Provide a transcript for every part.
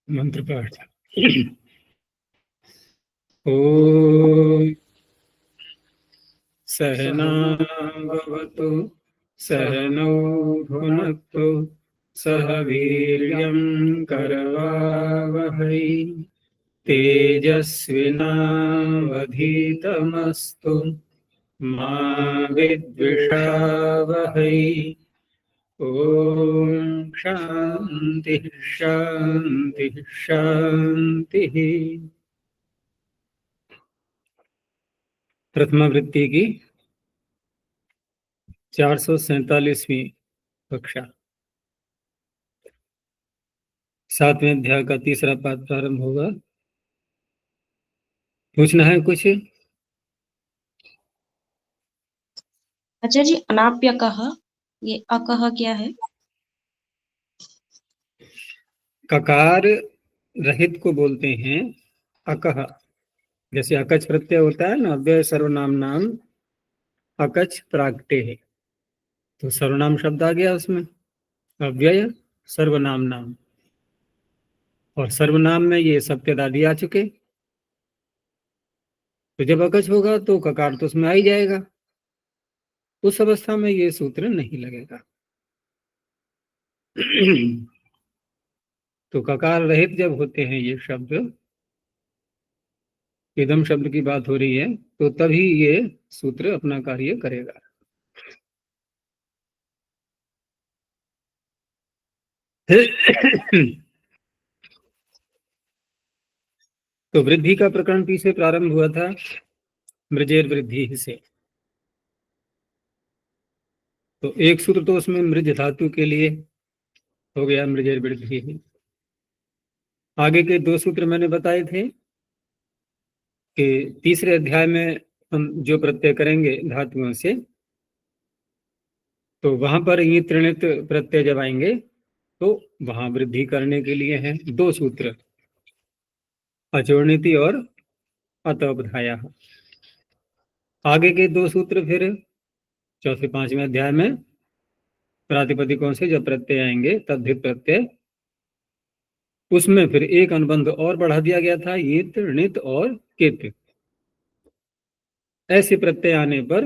मंत्र पाठ। ओम सहनावतु सहनौ भुनक्तु सह वीर्यं करवावहै तेजस्विनावधीतमस्तु मा विद्विषावहै। ओम शांति शांति शांति। प्रथमा वृत्ति की 447वीं कक्षा, 7वें अध्याय का तीसरा पाठ प्रारंभ होगा। पूछना है कुछ? अच्छा जी, अनाप्यकः, ये अकः क्या है? ककार रहित को बोलते हैं अकह। जैसे अकच प्रत्यय होता है ना, अव्यय सर्वनाम नाम अकच प्रागटे है, तो सर्वनाम शब्द आ गया उसमें, अव्यय सर्वनाम नाम, और सर्वनाम में ये सप्तद आदि आ चुके, तो जब अकच होगा तो ककार तो उसमें आ ही जाएगा। उस अवस्था में ये सूत्र नहीं लगेगा। तो ककार रहित जब होते हैं ये शब्द, इदम शब्द की बात हो रही है, तो तभी ये सूत्र अपना कार्य करेगा। तो वृद्धि का प्रकरण पीछे प्रारंभ हुआ था मृजेर वृद्धि से। तो एक सूत्र तो उसमें मृज धातु के लिए हो गया, मृजेर वृद्धि। आगे के दो सूत्र मैंने बताए थे कि तीसरे अध्याय में हम जो प्रत्यय करेंगे धातुओं से, तो वहां पर ये त्रिणित प्रत्यय जब आएंगे तो वहां वृद्धि करने के लिए हैं दो सूत्र, अचोर्णिति और अतोपधाया। आगे के दो सूत्र फिर चौथे पांचवें अध्याय में प्रातिपदिकों से जब प्रत्यय आएंगे तद्धित प्रत्यय, उसमें फिर एक अनुबंध और बढ़ा दिया गया था, ये णित और कित। ऐसे प्रत्यय आने पर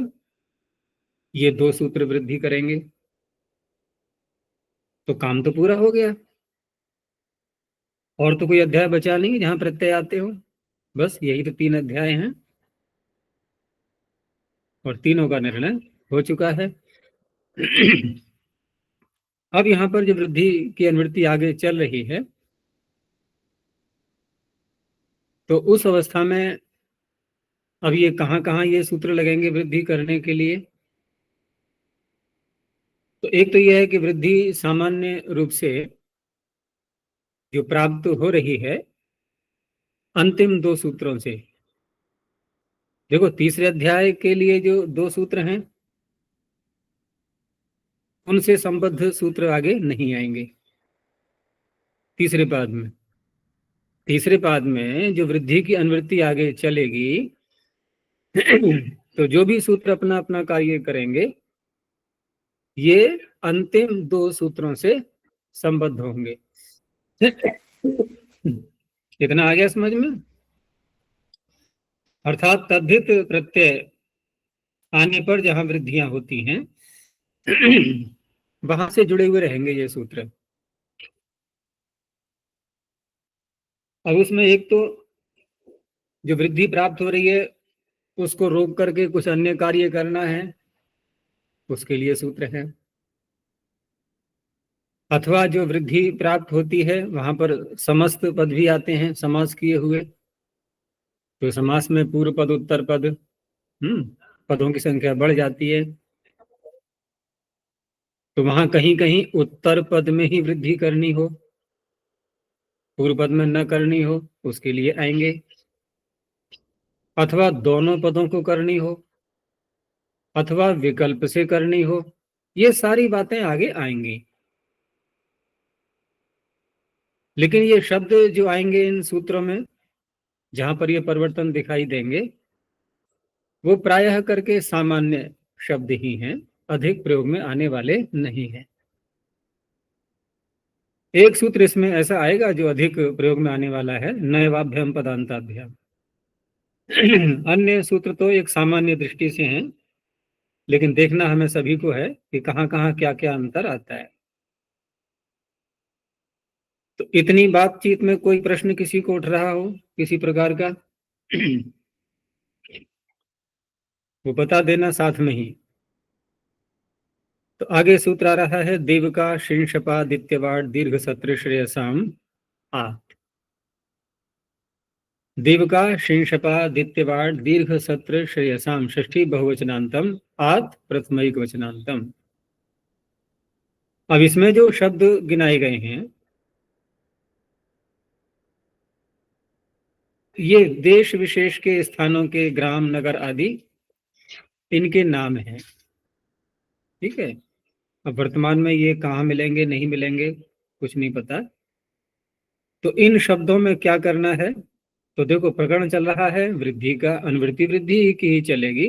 ये दो सूत्र वृद्धि करेंगे, तो काम तो पूरा हो गया। और तो कोई अध्याय बचा नहीं जहां प्रत्यय आते हो, बस यही तो 3 अध्याय हैं और तीनों का निर्णय हो चुका है। अब यहाँ पर जो वृद्धि की अनुवृत्ति आगे चल रही है, तो उस अवस्था में अब ये कहाँ कहाँ ये सूत्र लगेंगे वृद्धि करने के लिए। तो एक तो यह है कि वृद्धि सामान्य रूप से जो प्राप्त हो रही है अंतिम दो सूत्रों से। देखो, तीसरे अध्याय के लिए जो दो सूत्र हैं उनसे संबद्ध सूत्र आगे नहीं आएंगे। तीसरे पाद में, तीसरे पाद में जो वृद्धि की अनुवृत्ति आगे चलेगी, तो जो भी सूत्र अपना अपना कार्य करेंगे ये अंतिम दो सूत्रों से संबद्ध होंगे। इतना आ गया समझ में? अर्थात तद्धित प्रत्यय आने पर जहां वृद्धियां होती हैं वहां से जुड़े हुए रहेंगे ये सूत्र। अब उसमें एक तो जो वृद्धि प्राप्त हो रही है उसको रोक करके कुछ अन्य कार्य करना है, उसके लिए सूत्र है। अथवा जो वृद्धि प्राप्त होती है वहां पर समस्त पद भी आते हैं समास किए हुए, तो समास में पूर्व पद उत्तर पद, पदों की संख्या बढ़ जाती है, तो वहां कहीं कहीं उत्तर पद में ही वृद्धि करनी हो, पूर्व पद में न करनी हो, उसके लिए आएंगे। अथवा दोनों पदों को करनी हो, अथवा विकल्प से करनी हो, ये सारी बातें आगे आएंगी। लेकिन ये शब्द जो आएंगे इन सूत्रों में जहां पर ये परिवर्तन दिखाई देंगे वो प्रायः करके सामान्य शब्द ही हैं, अधिक प्रयोग में आने वाले नहीं हैं। एक सूत्र इसमें ऐसा आएगा जो अधिक प्रयोग में आने वाला है, नैवाभ्याम पदांताभ्याम। अन्य सूत्र तो एक सामान्य दृष्टि से हैं, लेकिन देखना हमें सभी को है कि कहाँ कहाँ क्या क्या अंतर आता है। तो इतनी बातचीत में कोई प्रश्न किसी को उठ रहा हो किसी प्रकार का, वो बता देना साथ में ही। तो आगे सूत्र आ रहा है, देवका शिंशपा दित्यवाड़ दीर्घ सत्र श्रेयसाम आ। देवका शिंशपा दित्यवाड़ दीर्घ सत्र श्रेयसाम षष्ठी बहुवचनांतम आत प्रथमैक वचनांतम। अब इसमें जो शब्द गिनाए गए हैं ये देश विशेष के स्थानों के ग्राम नगर आदि इनके नाम हैं। ठीक है, अब वर्तमान में ये कहाँ मिलेंगे नहीं मिलेंगे कुछ नहीं पता। तो इन शब्दों में क्या करना है, तो देखो प्रकरण चल रहा है वृद्धि का, अनुवृत्ति वृद्धि की ही चलेगी।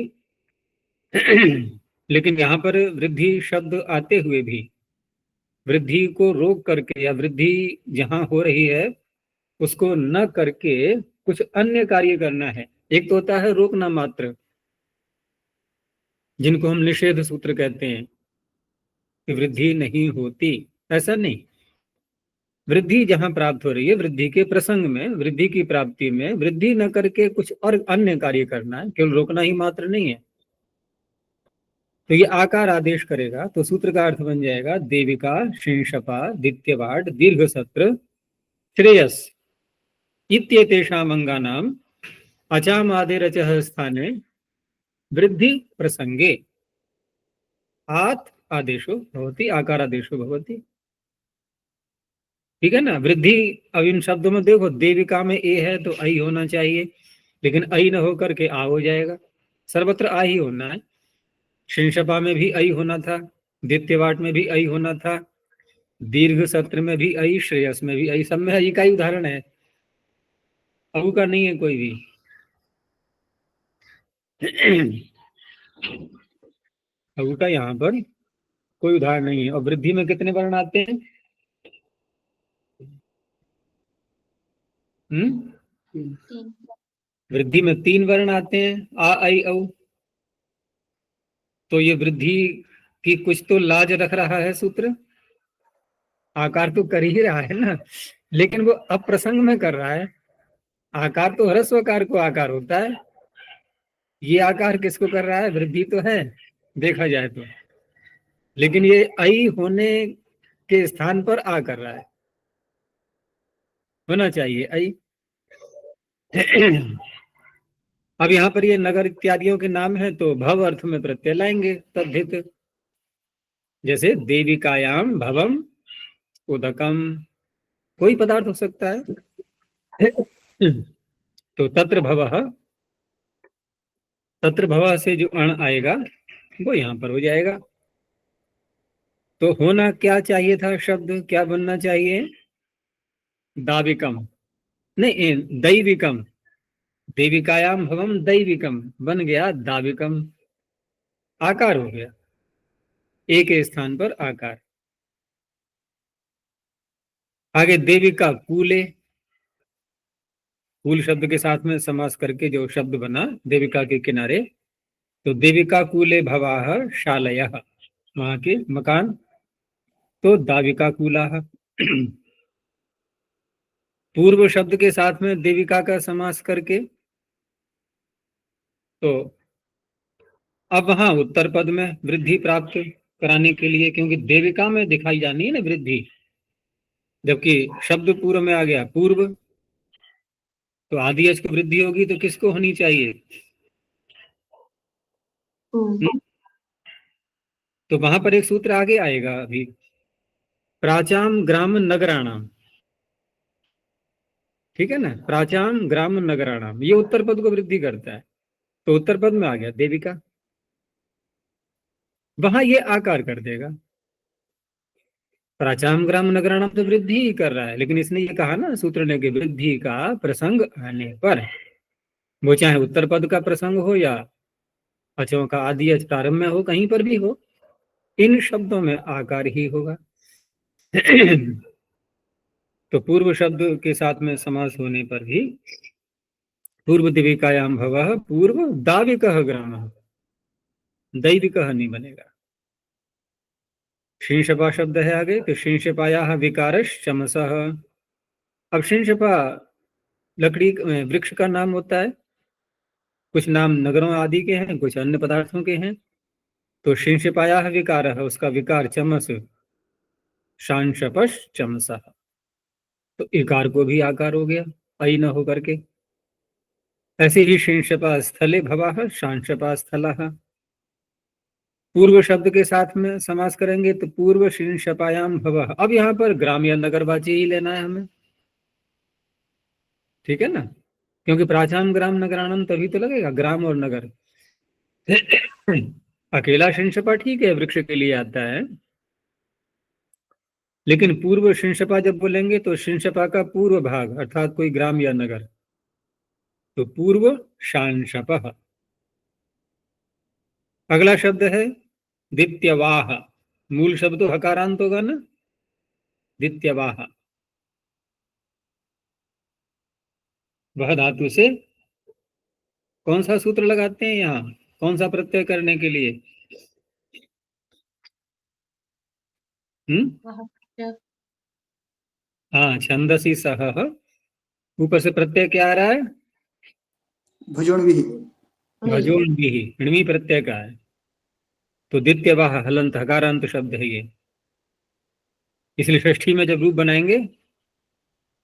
लेकिन यहाँ पर वृद्धि शब्द आते हुए भी वृद्धि को रोक करके या वृद्धि जहाँ हो रही है उसको न करके कुछ अन्य कार्य करना है। एक तो होता है रोकना मात्र, जिनको हम निषेध सूत्र कहते हैं कि वृद्धि नहीं होती, ऐसा नहीं। वृद्धि जहां प्राप्त हो रही है, वृद्धि के प्रसंग में, वृद्धि की प्राप्ति में वृद्धि न करके कुछ और अन्य कार्य करना है, केवल रोकना ही मात्र नहीं है। तो ये आकार आदेश करेगा तो सूत्र का अर्थ बन जाएगा देविका शिंशपा दित्यवाड दीर्घ सत्र श्रेयस इत्येतेषाम् अंगानाम अचाम आदेरचः स्थाने वृद्धि प्रसंगे आत आदेशो भवति आकार आदेशो भवति। ठीक है ना। वृद्धि, अब इन शब्दों में देखो देविका में ए है तो आई होना चाहिए, लेकिन आई न होकर के आ हो जाएगा, सर्वत्र आ ही होना है। शिंशपा में भी आई होना था, दित्यवाट में भी आई होना था, दीर्घ सत्र में भी आई, श्रेयस में भी आई, सब में आई का ही उदाहरण है, अबू का नहीं है कोई भी। अबू का यहाँ पर कोई उदाहरण नहीं है। और वृद्धि में कितने वर्ण आते हैं? वृद्धि में 3 वर्ण आते हैं, आ आई औ। तो ये वृद्धि की कुछ तो लाज रख रहा है सूत्र, आकार तो कर ही रहा है ना, लेकिन वो अप्रसंग में कर रहा है। आकार तो ह्रस्वकार को आकार होता है, ये आकार किसको कर रहा है? वृद्धि तो है देखा जाए तो, लेकिन ये आई होने के स्थान पर आ कर रहा है, होना चाहिए आई। अब यहाँ पर ये नगर इत्यादियों के नाम है तो भव अर्थ में प्रत्यय लाएंगे तद्धित, जैसे देविकायाम भवम उदकम, कोई पदार्थ हो सकता है। तो तत्र भवः से जो अण आएगा वो यहाँ पर हो जाएगा। तो होना क्या चाहिए था? शब्द क्या बनना चाहिए? दाविकम नहीं, दैविकम। देविकायाम भवम दैविकम बन गया दाविकम, आकार हो गया, एक के स्थान पर आकार। आगे देविका कूले, कूल शब्द के साथ में समास करके जो शब्द बना देविका के किनारे, तो देविका कूले भवाह शालयः, वहां के मकान, तो दाविका कूलाह। पूर्व शब्द के साथ में देविका का समास करके, तो अब वहां उत्तर पद में वृद्धि प्राप्त कराने के लिए, क्योंकि देविका में दिखाई जानी है ना वृद्धि, जबकि शब्द पूर्व में आ गया पूर्व, तो आदि अच को वृद्धि होगी तो किसको होनी चाहिए? तो वहां पर एक सूत्र आगे आएगा अभी, प्राचाम ग्राम नगराणाम। ठीक है ना, प्राचाम ग्राम नगराणाम, ये उत्तर पद को वृद्धि करता है, तो उत्तर पद में आ गया देविका, वहां ये आकार कर देगा। प्राचाम ग्राम नगराणाम तो वृद्धि ही कर रहा है, लेकिन इसने ये कहा ना सूत्र ने कि वृद्धि का प्रसंग आने पर, वो चाहे उत्तर पद का प्रसंग हो या अचों का आदि अच प्रारंभ में हो, कहीं पर भी हो, इन शब्दों में आकार ही होगा। तो पूर्व शब्द के साथ में समास होने पर भी पूर्व दिविकायाम भवः पूर्व दाविकः ग्रामः, दैविकः नहीं बनेगा। शींशपा शब्द है आगे, तो शींशपायाः विकारश चमसः। अब शींशपा लकड़ी वृक्ष का नाम होता है, कुछ नाम नगरों आदि के हैं, कुछ अन्य पदार्थों के हैं। तो शींशपायाः विकारः, उसका विकार चमस, शांशपश चमसः, तो इकार को भी आकार हो गया ऐ न हो करके। ऐसे ही शींशपा स्थले भवाः शांशपा स्थलः। पूर्व शब्द के साथ में समास करेंगे तो पूर्व शींशपायाम भवः। अब यहाँ पर ग्राम या नगरवाची ही लेना है हमें, ठीक है ना, क्योंकि प्राचाम ग्राम नगराणम तभी तो लगेगा, ग्राम और नगर। अकेला शींशपा ठीक है, वृक्ष के लिए आता है, लेकिन पूर्व शींशपा जब बोलेंगे तो शींशपा का पूर्व भाग अर्थात कोई ग्राम या नगर, तो पूर्व शांशपः। अगला शब्द है दित्यवाह। मूल शब्द तो हकारांत होगा ना, दित्यवाह। वह धातु से कौन सा सूत्र लगाते हैं यहाँ, कौन सा प्रत्यय करने के लिए? वह च, हाँ, छंदसी सह, ऊपर से प्रत्यय क्या आ रहा है? भुजोण भी भजोन भी, णवी प्रत्यय का है। तो दित्यवाह हलंत हकारांत शब्द है ये, इसलिए षष्ठी में जब रूप बनाएंगे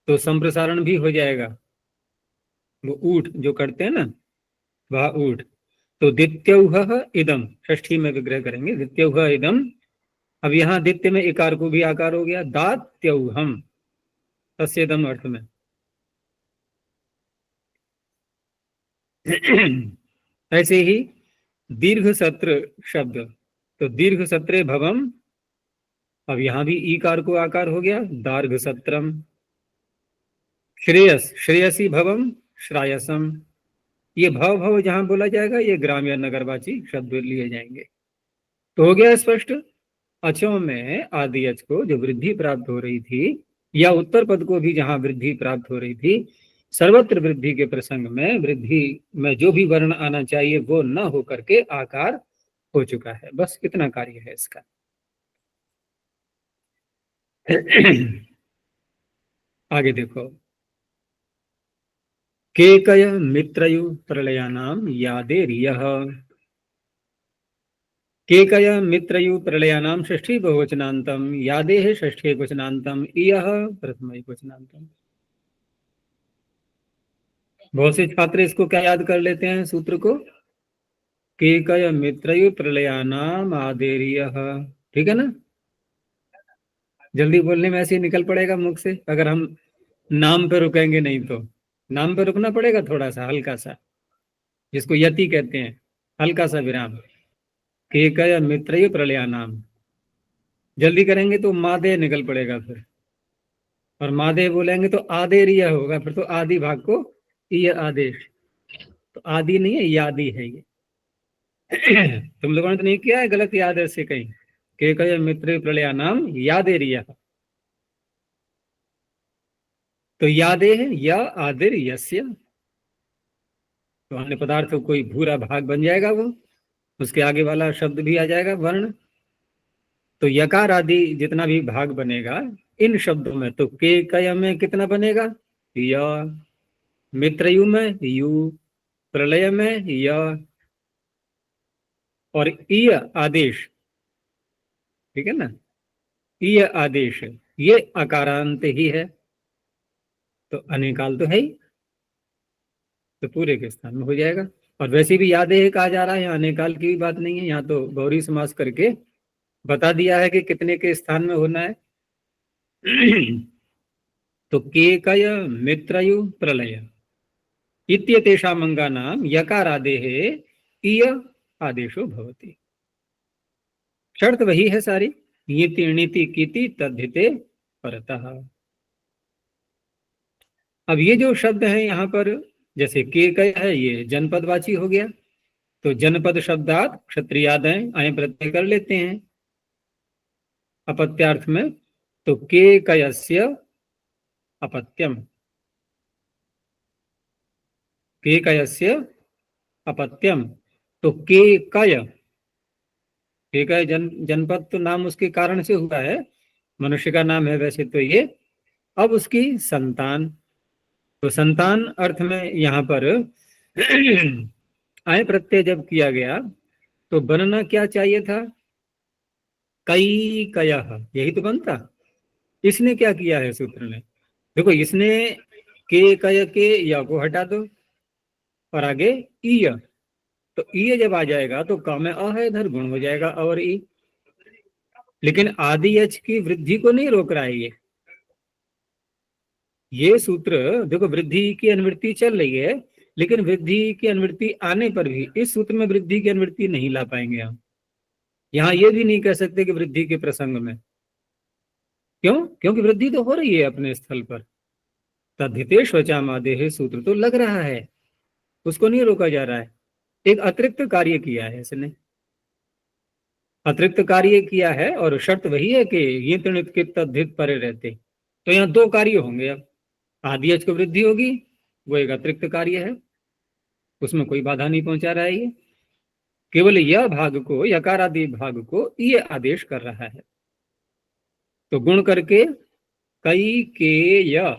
तो संप्रसारण भी हो जाएगा। वो ऊठ जो करते हैं ना, वह ऊठ। तो दित्यौह इदम, षष्ठी में विग्रह करेंगे दित्यौह इदम। अब यहाँ दित्य में इकार को भी आकार हो गया, दात्यौहम तस्येदम अर्थ में। ऐसे ही दीर्घ सत्र शब्द, तो दीर्घ सत्रे भवम, अब यहां भी ईकार को आकार हो गया, दार्घ सत्रम। श्रेयस, श्रेयसी भवम श्रायसम। ये भव भव जहां बोला जाएगा ये ग्राम या नगरवाची शब्द लिए जाएंगे। तो हो गया स्पष्ट। अचों में आदि अच को जो वृद्धि प्राप्त हो रही थी, या उत्तर पद को भी जहां वृद्धि प्राप्त हो रही थी, सर्वत्र वृद्धि के प्रसंग में वृद्धि में जो भी वर्ण आना चाहिए वो न हो करके आकार हो चुका है। बस इतना कार्य है इसका। आगे देखो, केकय मित्रयु प्रलयानाम यादेर्यः। केकय मित्रयु प्रलयानाम षष्ठी बहुवचनांतम, यादेः षष्ठी एकवचनांतम, इयः प्रथम एकवचनांतम। बहुत से छात्र इसको क्या याद कर लेते हैं सूत्र को, केकय मित्रयु प्रलयानाम आदेर्यः, ठीक है ना। जल्दी बोलने में ऐसे ही निकल पड़ेगा मुख से, अगर हम नाम पे रुकेंगे नहीं तो। नाम पे रुकना पड़ेगा थोड़ा सा, हल्का सा, जिसको यति कहते हैं, हल्का सा विराम। केकय मित्रयु प्रलयानाम, जल्दी करेंगे तो मादे निकल पड़ेगा फिर, और मादे बोलेंगे तो आदेर्य होगा, फिर तो आदि भाग को ये आदेश, तो आदि नहीं है यादी है ये। तुम लोगों ने तो नहीं किया है गलत याद ऐसे कहीं, केकय मित्र प्रलयानाम यादेर्य, तो यादे है या आदिर यस्य, तो अन्य पदार्थ कोई भूरा भाग बन जाएगा, वो उसके आगे वाला शब्द भी आ जाएगा वर्ण। तो यकार आदि जितना भी भाग बनेगा इन शब्दों में, तो केकय में कितना बनेगा, य, मित्रयु में यू, प्रलय में य, और ईय आदेश, ठीक है ना, ईय आदेश ये अकारांत ही है, तो अनेकाल तो है ही, तो पूरे के स्थान में हो जाएगा। और वैसे भी यादें कहा जा रहा है, यहाँ अनेकाल की भी बात नहीं है, यहाँ तो गौरी समास करके बता दिया है कि कितने के स्थान में होना है। तो केकय मित्रयु प्रलय इत्यतेषाम् अंगानां यकारादेः इय आदेशो भवति। शर्त वही है सारी, नीति णिति कीति तद्धिते परतः। अब ये जो शब्द है यहाँ पर, जैसे केकय है ये जनपदवाची हो गया, तो जनपद शब्दात क्षत्रियादय आए प्रत्यय कर लेते हैं अपत्यार्थ में, तो केकयस्य अपत्यम, केकयस्य अपत्यम। तो केकय, केकय जनपद तो नाम उसके कारण से हुआ है, मनुष्य का नाम है वैसे तो ये। अब उसकी संतान, तो संतान अर्थ में यहाँ पर आय प्रत्यय जब किया गया तो बनना क्या चाहिए था, कई कयः, यही तो बनता। इसने क्या किया है सूत्र ने, देखो इसने के कय के या को हटा दो और आगे ईय, तो ईय जब आ जाएगा तो क में अ है, इधर गुण हो जाएगा और ई। लेकिन आदि यच की वृद्धि को नहीं रोक रहा है ये सूत्र। देखो वृद्धि की अनुवृत्ति चल रही है, लेकिन वृद्धि की अनुवृत्ति आने पर भी इस सूत्र में वृद्धि की अनुवृत्ति नहीं ला पाएंगे हम। यहाँ ये भी नहीं कह सकते कि वृद्धि के प्रसंग में, क्यों, क्योंकि वृद्धि तो हो रही है अपने स्थल पर। तद्धितेश वचामादेह सूत्र तो लग रहा है, उसको नहीं रोका जा रहा है। एक अतिरिक्त कार्य किया है इसने, अतिरिक्त कार्य किया है और शर्त वही है कि ये तृणित के तद्धित परे रहते। तो यहाँ दो कार्य होंगे। अब आदि यच को वृद्धि होगी, वो एक अतिरिक्त कार्य है, उसमें कोई बाधा नहीं पहुंचा रहा है ये, केवल यह भाग को, यकार आदि भाग को ये आदेश कर रहा है। तो गुण करके कई के य,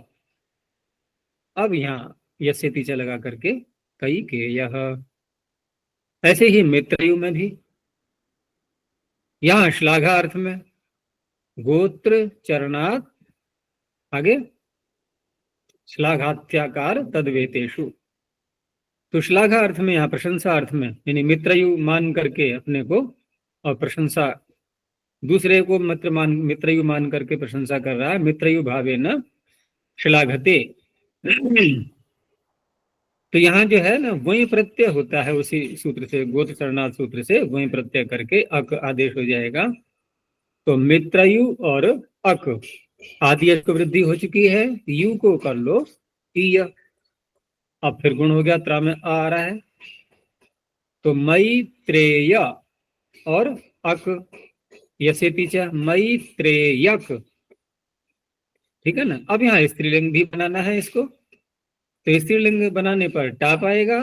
अब यहाँ यस्य तीचा लगा करके कई के यह। ऐसे ही मित्रयु में भी, यहाँ श्लाघा अर्थ में गोत्र चरणात्, आगे श्लाघात्याकार तद्वेतेषु। तो श्लाघा अर्थ में, यहाँ प्रशंसा अर्थ में, यानी मित्रयु मान करके अपने को और प्रशंसा दूसरे को मित्रयु मान करके प्रशंसा कर रहा है। मित्रयु भावे न श्लाघते। तो यहाँ जो है ना वही प्रत्यय होता है उसी सूत्र से, गोत्र चरणार्थ सूत्र से वही प्रत्यय करके अक आदेश हो जाएगा। तो मित्रयु और अक, आदि को वृद्धि हो चुकी है, यू को कर लो ईय, अब फिर गुण हो गया, त्रा में आ रहा है। तो मैत्रेय और अक, यसे पीछे मैत्रेयक, ठीक है ना। अब यहाँ स्त्रीलिंग भी बनाना है इसको, तो स्त्रीलिंग बनाने पर टाप आएगा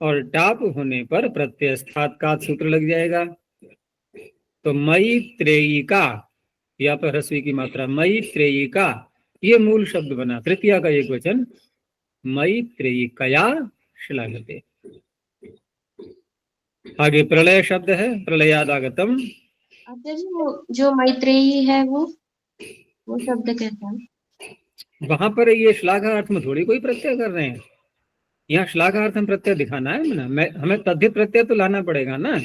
और टाप होने पर प्रत्यय स्थात का सूत्र लग जाएगा। तो मैत्रेयिका, या पर ह्रस्वी की मात्रा मैत्रेयिका, ये मूल शब्द बना, तृतीया का एक वचन मैत्रेयिकया श्लाघते। आगे प्रलय शब्द है, प्रलयादागतम। आचार्य जी वो जो मैत्रेयी है वो शब्द कैसा है? वहां पर ये श्लाघार्थ में थोड़ी कोई प्रत्यय कर रहे हैं, यहाँ श्लाघार्थ में प्रत्यय दिखाना है ना, हमें तद्धित प्रत्यय तो लाना पड़ेगा ना।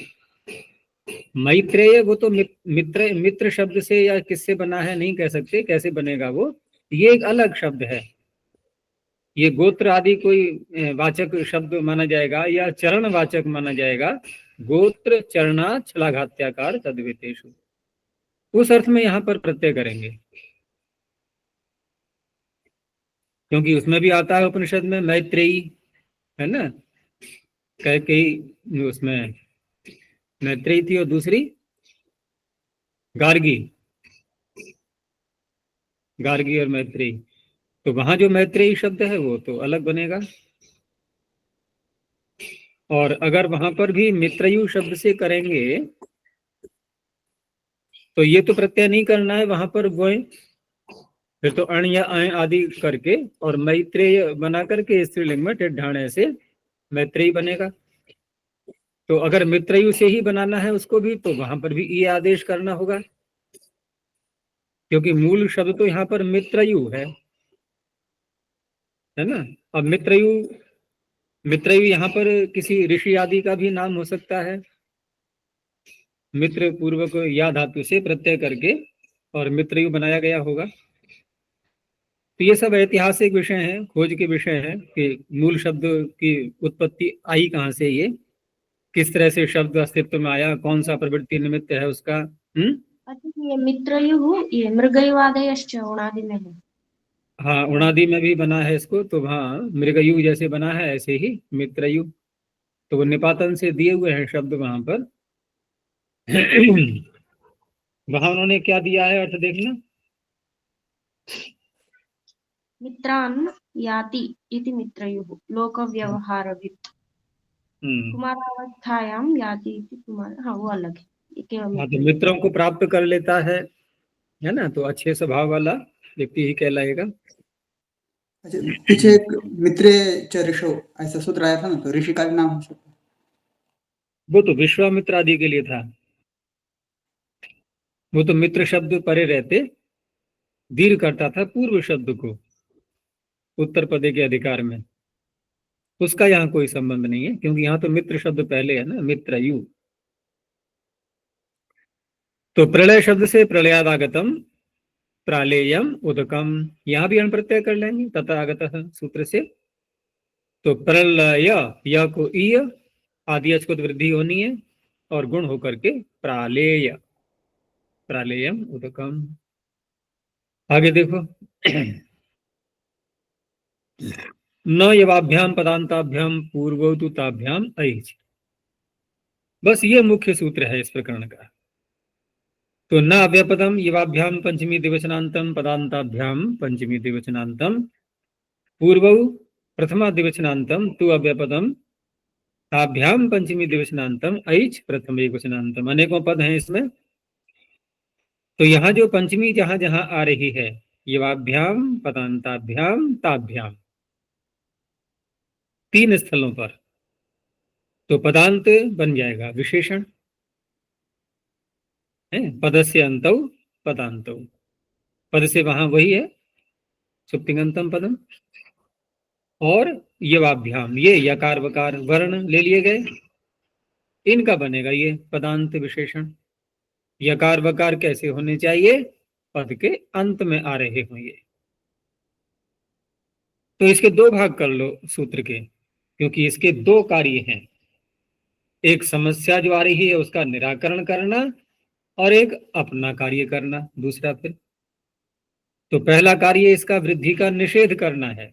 मैत्रेय वो तो मित्र, मित्र शब्द से या किससे बना है नहीं कह सकते, कैसे बनेगा वो, ये एक अलग शब्द है। ये गोत्र आदि कोई वाचक शब्द माना जाएगा या चरण वाचक माना जाएगा। गोत्र चरणा श्लाघात्याकार तद्वेतेषु, उस अर्थ में यहाँ पर प्रत्यय करेंगे, क्योंकि उसमें भी आता है उपनिषद में मैत्रेयी, है ना, कई उसमें मैत्रेयी थी और दूसरी गार्गी, गार्गी और मैत्रेयी। तो वहां जो मैत्रेयी शब्द है वो तो अलग बनेगा। और अगर वहां पर भी मित्रयु शब्द से करेंगे तो ये तो प्रत्यय नहीं करना है वहां पर, वो फिर तो अण या अय आदि करके और मैत्रेय बना करके स्त्रीलिंग में ढाणे से मैत्रेयी बनेगा। तो अगर मित्रयु से ही बनाना है उसको भी, तो वहां पर भी ये आदेश करना होगा, क्योंकि मूल शब्द तो यहाँ पर मित्रयु है ना। अब मित्रयु, मित्रयु यहाँ पर किसी ऋषि आदि का भी नाम हो सकता है, मित्र पूर्वक या धातु से प्रत्यय करके और मित्रयु बनाया गया होगा। तो ये सब ऐतिहासिक विषय हैं, खोज के विषय हैं कि मूल शब्द की उत्पत्ति आई कहाँ से, ये किस तरह से शब्द अस्तित्व में आया, कौन सा प्रवृत्ति निमित्त है उसका। अच्छा ये मित्रयु, ये मृगयुवादयश्च उणादि में है। हाँ उणादि में भी बना है इसको, तो हाँ मृगयु जैसे बना है ऐसे ही मित्रयु, तो वो निपातन से दिए हुए हैं शब्द वहां पर। वहां उन्होंने क्या दिया है अर्थ देखना, मित्रान् याति इति मित्रयुः लोकव्यवहारवित्। कुमारावस्थायां याति इति कुमार, हाँ वो अलग है, ये केवल हाँ, तो मित्रयुः। मित्रों को प्राप्त कर लेता है ना, तो अच्छे स्वभाव वाला व्यक्ति ही कहलाएगा। अच्छा, पीछे एक मित्रे च ऋषो ऐसा सूत्र आया था ना, तो ऋषि का भी नाम हो सकता है। वो तो विश्वामित्र आदि के लिए था, वो तो मित्र शब्द परे रहते दीर्घ करता था पूर्व शब्द को उत्तर पदे के अधिकार में। उसका यहाँ कोई संबंध नहीं है, क्योंकि यहाँ तो मित्र शब्द पहले है ना, मित्रयु। तो प्रलय शब्द से प्रलयादागतम प्रालेयम उदकम, यहाँ भी अण प्रत्यय कर लेंगे तथागतः सूत्र से। तो प्रलय य को ईय आदि को तो वृद्धि होनी है और गुण होकर के प्रालेय, प्रालेयम उदकम। आगे देखो न यवाभ्याम पदांताभ्याम पूर्वो तु ताभ्याम ऐच। बस ये मुख्य सूत्र है इस प्रकरण का। तो न अव्यपदम युवाभ्याम पंचमी दिवचनांतम पदांताभ्याम पंचमी दिवचनांतम पूर्वौ प्रथमा दिवचनांतम तु अव्यपदम ताभ्याम पंचमी दिवचनांतम ऐच प्रथम एकवचनांतम। अनेकों पद हैं इसमें। तो यहाँ जो पंचमी जहां जहां आ रही है, युवाभ्याम पदांताभ्याम ताभ्याम, तीन स्थलों पर, तो पदांत बन जाएगा विशेषण है, पदस्य अंतौ पदांतौ, पद से वहां वही है सुप्तिंगंतम पदम। और यवाभ्याम, ये यकार वकार वर्ण ले लिए गए, इनका बनेगा ये पदांत विशेषण। यकार वकार कैसे होने चाहिए? पद के अंत में आ रहे हों ये। तो इसके दो भाग कर लो सूत्र के, क्योंकि इसके दो कार्य हैं। एक समस्या जो आ रही है उसका निराकरण करना, और एक अपना कार्य करना दूसरा। फिर तो पहला कार्य इसका वृद्धि का निषेध करना है,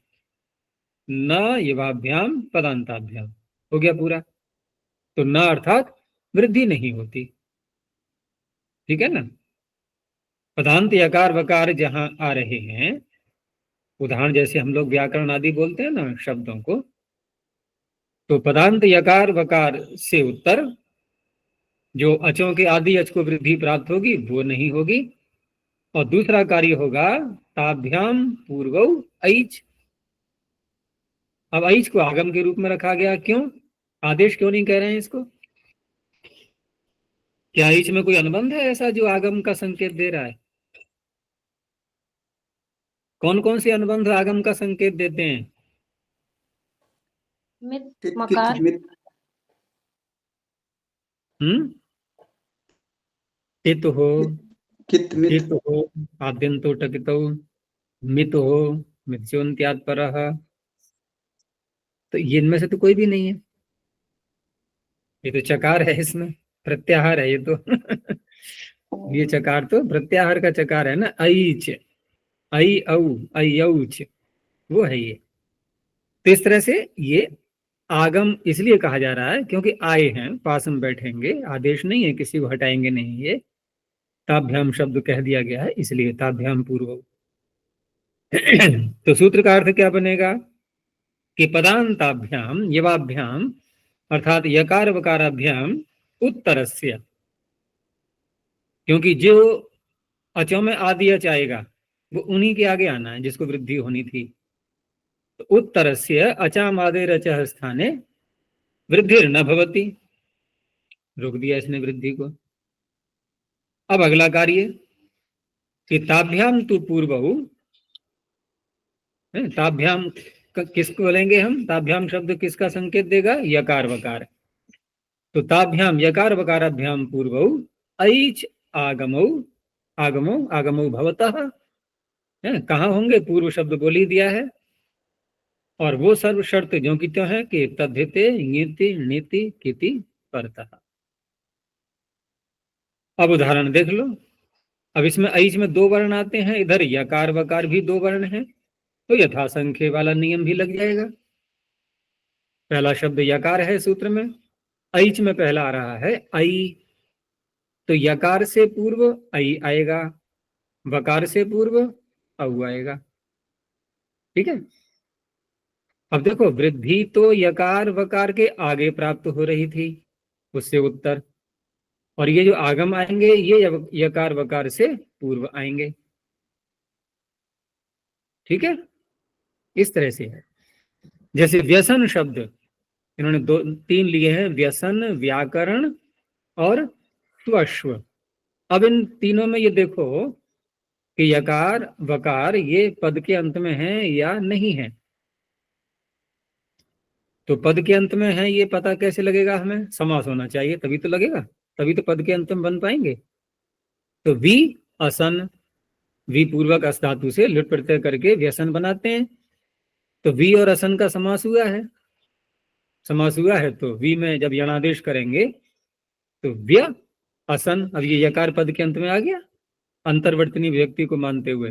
न युवाभ्याम पदांताभ्याम, हो गया पूरा। तो न अर्थात वृद्धि नहीं होती, ठीक है ना। पदांत यकार वकार जहां आ रहे हैं, उदाहरण जैसे हम लोग व्याकरण आदि बोलते हैं ना शब्दों को, तो पदांत यकार वकार से उत्तर जो अचों के आदि अच को वृद्धि प्राप्त होगी वो नहीं होगी। और दूसरा कार्य होगा ताभ्याम पूर्वौ ऐच। अब ऐच को आगम के रूप में रखा गया, क्यों? आदेश क्यों नहीं कह रहे हैं इसको? क्या ऐच में कोई अनुबंध है ऐसा जो आगम का संकेत दे रहा है? कौन कौन से अनुबंध आगम का संकेत देते हैं? मित कित मकार मित इत हो, कित मित हित हो, आद्यंतो टकितो, मित हो, मित्स्योन्त्यात् परः। तो ये इनमें से तो कोई भी नहीं है, ये तो चकार है, इसमें प्रत्याहार है ये तो ये चकार तो प्रत्याहार का चकार है ना, ऐच, ऐ औ ऐ औच, वो है ये। तो इस तरह से ये आगम इसलिए कहा जा रहा है क्योंकि आए हैं, पास में बैठेंगे, आदेश नहीं है, किसी को हटाएंगे नहीं। ये ताभ्याम शब्द कह दिया गया है इसलिए ताभ्याम पूर्व। तो सूत्र का अर्थ क्या बनेगा कि पदांताभ्याम यवाभ्याम अर्थात यकार वकाराभ्याम उत्तरस्य, क्योंकि जो अचों में आदि अच आएगा वो उन्हीं के आगे आना है जिसको वृद्धि होनी थी। तो उत्तरस्य अचामादेरचः स्थाने वृद्धिर न भवति, रोक दिया इसने वृद्धि को। अब अगला कार्य कि ताभ्याम तु पूर्वहु, ताभ्याम किसको बोलेंगे हम? ताभ्याम शब्द किसका संकेत देगा? यकार वकार। तो ताभ्याम यकार वकाराभ्याम पूर्वौ ऐच आगमौ, आगमो आगमो भवतः, कहाँ होंगे? पूर्व शब्द बोल ही दिया है। और वो सर्व शर्त जो कि त्यों है कि तद्धिते नीति नीति किति परतः। अब उदाहरण देख लो। अब इसमें ऐच में दो वर्ण आते हैं, इधर यकार वकार भी दो वर्ण है, तो यथासंख्य वाला नियम भी लग जाएगा। पहला शब्द यकार है सूत्र में, ऐच में पहला आ रहा है ऐ, तो यकार से पूर्व ऐ आएगा, वकार से पूर्व औ आएगा। ठीक है। अब देखो, वृद्धि तो यकार वकार के आगे प्राप्त हो रही थी, उससे उत्तर, और ये जो आगम आएंगे ये यकार वकार से पूर्व आएंगे। ठीक है, इस तरह से है। जैसे व्यसन शब्द इन्होंने दो तीन लिए हैं, व्यसन, व्याकरण और स्वश्व। अब इन तीनों में ये देखो कि यकार वकार ये पद के अंत में है या नहीं है। तो पद के अंत में है ये पता कैसे लगेगा? हमें समास होना चाहिए, तभी तो लगेगा, तभी तो पद के अंत में बन पाएंगे। तो वी असन, वी पूर्वक अस धातु से लुट प्रत्यय करके व्यसन बनाते हैं। तो वी और असन का समास हुआ है, समास हुआ है। तो वी में जब यणादेश करेंगे तो व्य असन, अब ये यकार पद के अंत में आ गया अंतर्वर्तनी व्यक्ति को मानते हुए।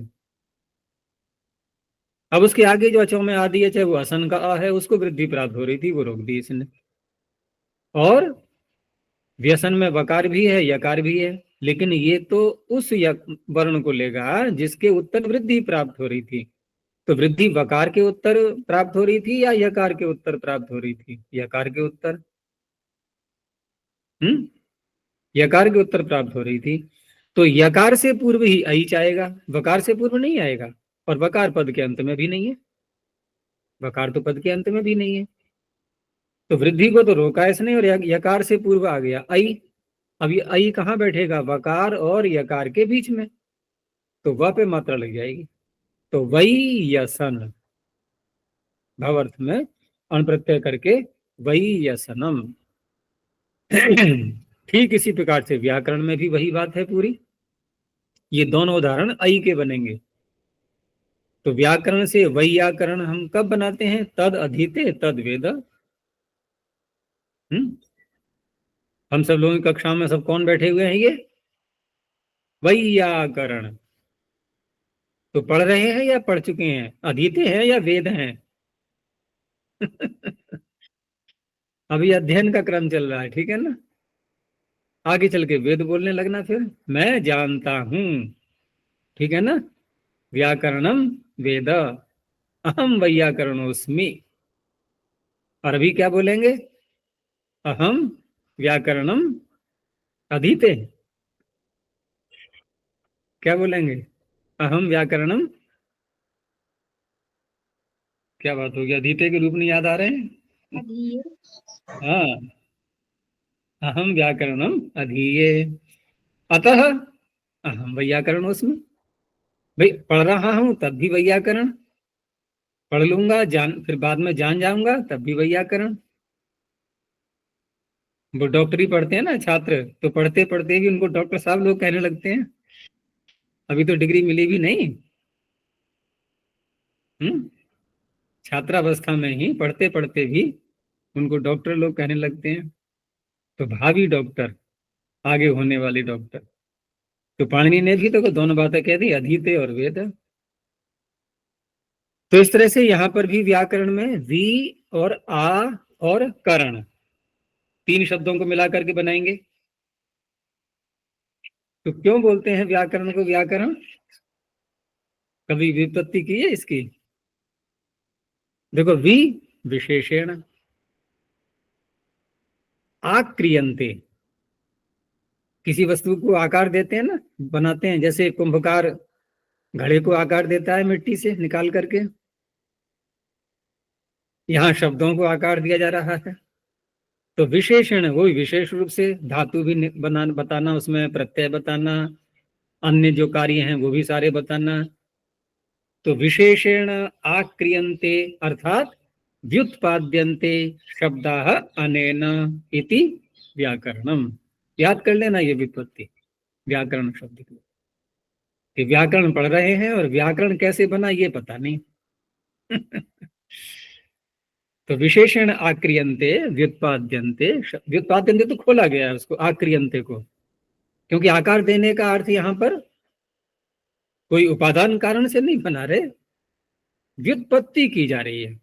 अब उसके आगे जो अचो में आदि है, चाहे वो असन का आ है, उसको वृद्धि प्राप्त हो रही थी, वो रोक दी इसने। और व्यसन में वकार भी है यकार भी है, लेकिन ये तो उस वर्ण को लेगा जिसके उत्तर वृद्धि प्राप्त हो रही थी। तो वृद्धि वकार के उत्तर प्राप्त हो रही थी या यकार के उत्तर प्राप्त हो रही थी? यकार के उत्तर। यकार के उत्तर प्राप्त हो रही थी। तो यकार से पूर्व ही ऐच आएगा, वकार से पूर्व नहीं आएगा। और वकार पद के अंत में भी नहीं है, वकार तो पद के अंत में भी नहीं है। तो वृद्धि को तो रोका इसने, और यकार से पूर्व आ गया ऐ। अब ये ऐ कहाँ बैठेगा? वकार और यकार के बीच में, तो वह पे मात्रा लग जाएगी। तो वही यसन, भवर्थ में अण प्रत्यय करके वही यसनम। ठीक इसी प्रकार से व्याकरण में भी वही बात है पूरी। ये दोनों उदाहरण ऐ के बनेंगे। तो व्याकरण से वैयाकरण हम कब बनाते हैं? तद अधीते तद वेद। हम सब लोगों की कक्षा में सब कौन बैठे हुए हैं? ये वैयाकरण। तो पढ़ रहे हैं या पढ़ चुके हैं? अधीते हैं या वेद हैं? अभी अध्ययन का क्रम चल रहा है, ठीक है ना। आगे चल के वेद बोलने लगना, फिर मैं जानता हूं, ठीक है ना। व्याकरणम वेद, अहम वैयाकरणोस्मि। और अभी क्या बोलेंगे? अहम व्याकरणम अधीते। क्या बोलेंगे? अहम व्याकरणम, क्या बात होगी, अधीते के रूप नहीं याद आ रहे हैं? अधीये। हाँ, अहम व्याकरणम अधीये, अतः अहम वैयाकरणोस्मि। भाई पढ़ रहा हूं तब भी वैयाकरण, पढ़ लूंगा जान, फिर बाद में जान जाऊंगा तब भी वैयाकरण। वो डॉक्टरी पढ़ते हैं ना छात्र, तो पढ़ते पढ़ते भी उनको डॉक्टर साहब लोग कहने लगते हैं। अभी तो डिग्री मिली भी नहीं। छात्रावस्था में ही पढ़ते पढ़ते भी उनको डॉक्टर लोग कहने लगते हैं। तो भावी डॉक्टर, आगे होने वाले डॉक्टर। तो पाणिनि ने भी तो दोनों बातें कह दी, अधीते और वेद। तो इस तरह से यहां पर भी व्याकरण में वी और आ और करण, तीन शब्दों को मिला करके बनाएंगे। तो क्यों बोलते हैं व्याकरण को व्याकरण? कभी व्युत्पत्ति की है इसकी? देखो, वी विशेषण, आक्रियंते, किसी वस्तु को आकार देते हैं ना, बनाते हैं। जैसे कुंभकार घड़े को आकार देता है मिट्टी से निकाल करके, यहाँ शब्दों को आकार दिया जा रहा है। तो विशेषण वो विशेष रूप से धातु भी बताना, उसमें प्रत्यय बताना, अन्य जो कार्य हैं वो भी सारे बताना। तो विशेषण आक्रियन्ते अर्थात व्युत्पाद्यन्ते शब्दाः अनेन इति व्याकरणम। याद कर लेना ये व्युत्पत्ति व्याकरण शब्द की, कि व्याकरण पढ़ रहे हैं और व्याकरण कैसे बना ये पता नहीं। तो विशेषण आक्रियन्ते व्युत्पाद्यन्ते, व्युत्पाद्यन्ते तो खोला गया है उसको, आक्रियन्ते को, क्योंकि आकार देने का अर्थ यहाँ पर कोई उपादान कारण से नहीं बना रहे, व्युत्पत्ति की जा रही है।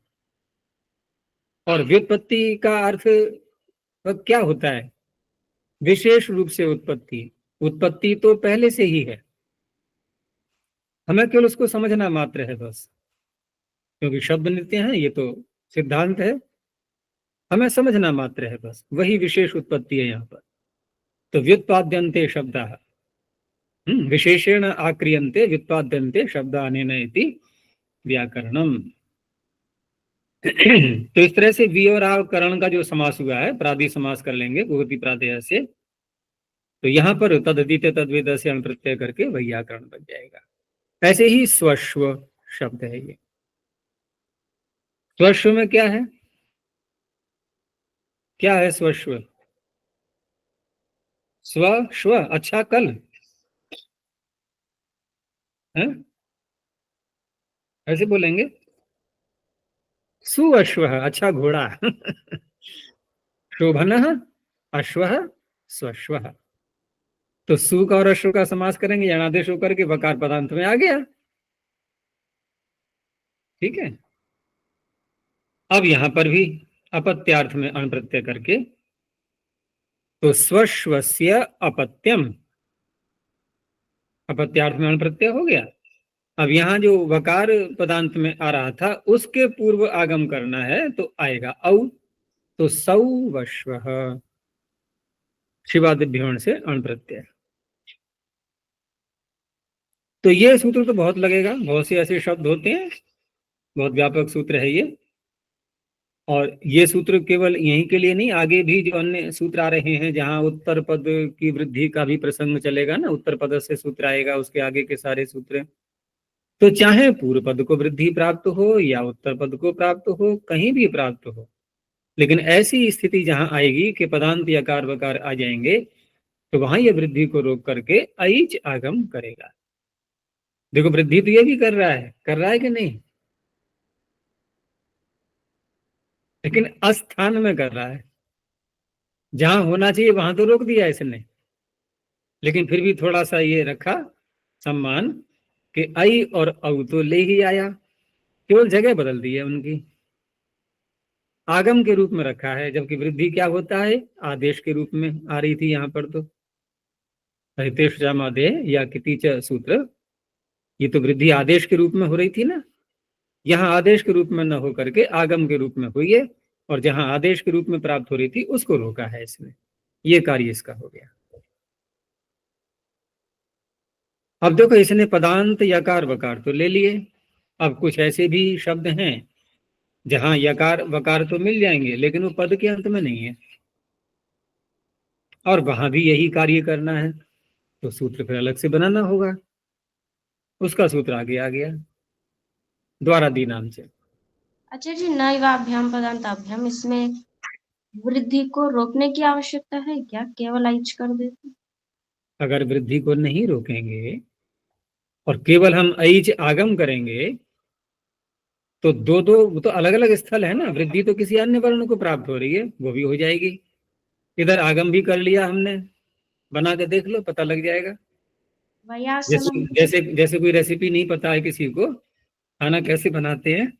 और व्युत्पत्ति का अर्थ क्या होता है? विशेष रूप से उत्पत्ति। उत्पत्ति तो पहले से ही है, हमें केवल उसको समझना मात्र है बस। क्योंकि शब्द नित्य हैं, ये तो सिद्धांत है, हमें समझना मात्र है बस, वही विशेष उत्पत्ति है यहाँ पर। तो व्युत्पाद्यन्ते शब्दाः विशेषेण आक्रियन्ते व्युत्पाद्यन्ते शब्दानेन इति व्याकरणम। तो इस तरह से वी और आ करण का जो समास हुआ है, प्रादि समास कर लेंगे भूति प्रादेय से, तो यहाँ पर तददित तद्वेद से अण प्रत्यय करके वैयाकरण बन जाएगा। ऐसे ही स्वश्व शब्द है ये। स्वश्व में क्या है? क्या है स्वश्व? स्व श्व, अच्छा कल है, ऐसे बोलेंगे। सुअश्व, अच्छा घोड़ा। शोभन अश्व स्वश्व। तो सु का और अश्व का समास करेंगे, यणादेश होकर के वकार पदांत में आ गया। ठीक है। अब यहां पर भी अपत्यार्थ में अण प्रत्यय करके, तो स्वश्वस्य अपत्यम, अपत्यार्थ में अण प्रत्यय हो गया। अब यहां जो वकार पदांत में आ रहा था उसके पूर्व आगम करना है, तो आएगा औ, तो सौ वश्व, शिवादिभ्यवण से अण प्रत्यय। तो ये सूत्र तो बहुत लगेगा, बहुत से ऐसे शब्द होते हैं, बहुत व्यापक सूत्र है ये। और ये सूत्र केवल यहीं के लिए नहीं, आगे भी जो अन्य सूत्र आ रहे हैं जहां उत्तर पद की वृद्धि का भी प्रसंग चलेगा ना, उत्तर पद से सूत्र आएगा, उसके आगे के सारे सूत्र, तो चाहे पूर्व पद को वृद्धि प्राप्त हो या उत्तर पद को प्राप्त हो, कहीं भी प्राप्त हो, लेकिन ऐसी स्थिति जहां आएगी कि पदांत यकार वकार आ जाएंगे, तो वहां ये वृद्धि को रोक करके ऐच आगम करेगा। देखो वृद्धि तो ये भी कर रहा है कि नहीं, लेकिन अस्थान में कर रहा है। जहां होना चाहिए वहां तो रोक दिया इसने, लेकिन फिर भी थोड़ा सा ये रखा सम्मान कि आई और औ तो ले ही आया, केवल जगह बदल दी है उनकी, आगम के रूप में रखा है, जबकि वृद्धि क्या होता है, आदेश के रूप में आ रही थी यहाँ पर। तो हितेश जामादे या कितीच सूत्र, ये तो वृद्धि आदेश के रूप में हो रही थी ना, यहाँ आदेश के रूप में न हो करके आगम के रूप में हुई है, और जहां आदेश के रूप में प्राप्त हो रही थी उसको रोका है इसने, ये कार्य इसका हो गया। अब देखो इसने पदांत यकार वकार तो ले लिए, अब कुछ ऐसे भी शब्द हैं जहां यकार वकार तो मिल जाएंगे लेकिन वो पद के अंत में नहीं है, और वहां भी यही कार्य करना है, तो सूत्र फिर अलग से बनाना होगा। उसका सूत्र आगे आ गया द्वारा दी नाम से। अच्छा जी, नैवाभ्याम पदांताभ्याम, इसमें वृद्धि को रोकने की आवश्यकता है क्या, केवल ऐच कर देते? अगर वृद्धि को नहीं रोकेंगे और केवल हम ऐच आगम करेंगे, तो दो दो वो तो अलग अलग स्थल है ना, वृद्धि तो किसी अन्य वर्ण को प्राप्त हो रही है, वो भी हो जाएगी। इधर आगम भी कर लिया हमने, बना के देख लो, पता लग जाएगा। जैसे वयासनम। जैसे जैसे कोई रेसिपी नहीं पता है किसी को, खाना कैसे बनाते हैं,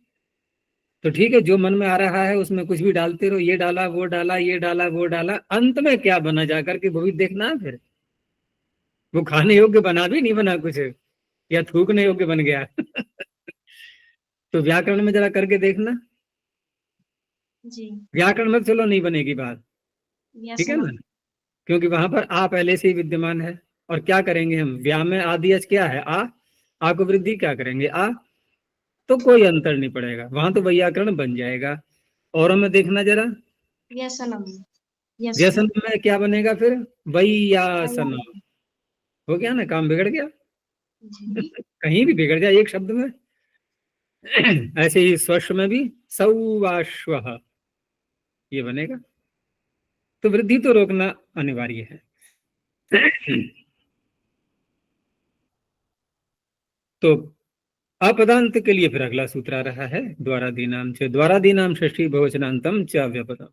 तो ठीक है, जो मन में आ रहा है उसमें कुछ भी डालते रहो, ये डाला वो डाला, ये डाला वो डाला, अंत में क्या बना जाकर के वो भी देखना है फिर। वो खाने योग्य बना भी नहीं बना कुछ, या थूकने योग्य बन गया। तो व्याकरण में जरा करके देखना, जी। व्याकरण में तो चलो नहीं बनेगी बात, ठीक है व्यसनम। ना, क्योंकि वहां पर आ पहले से ही विद्यमान है। और क्या करेंगे हम, व्या में आदि अच क्या है, आ को वृद्धि क्या करेंगे, आ, तो कोई अंतर नहीं पड़ेगा, वहां तो वैयाकरण बन जाएगा। और में देखना जरा, व्यसनम। व्यसन व्यसन। में क्या बनेगा फिर, वैयासन, वया- हो गया ना, काम बिगड़ गया। जी। कहीं भी बिगड़ जाए एक शब्द में। ऐसे ही स्वश्व में भी सौवाश्व, ये बनेगा। तो वृद्धि तो रोकना अनिवार्य है। तो अपदांत के लिए फिर अगला सूत्र आ रहा है द्वारादीनाम से, द्वारादीनाम षष्ठी बहुवचनांतम च व्यपदम।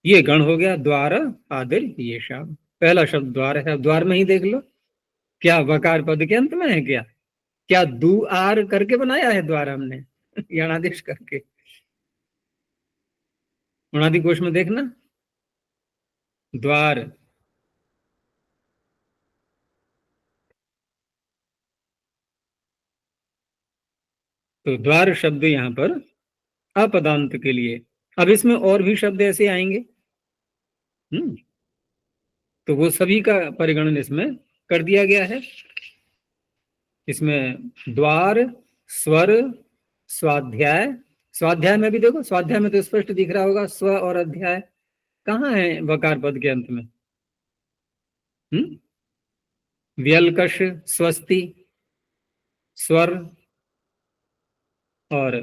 ये गण हो गया द्वार आदिर ये शाम, पहला शब्द द्वार है। अब द्वार में ही देख लो, क्या वकार पद के अंत में है क्या, क्या दू आर करके बनाया है द्वार हमने, यणादेश करके। उणादि कोश में देखना, द्वार, तो द्वार शब्द यहाँ पर अपदांत के लिए। अब इसमें और भी शब्द ऐसे आएंगे, तो वो सभी का परिगणन इसमें कर दिया गया है। इसमें द्वार, स्वर, स्वाध्याय, स्वाध्याय में भी देखो, स्वाध्याय में तो स्पष्ट दिख रहा होगा, स्व और अध्याय कहाँ है वकार पद के अंत में? व्यलकश, स्वस्ति, स्वर और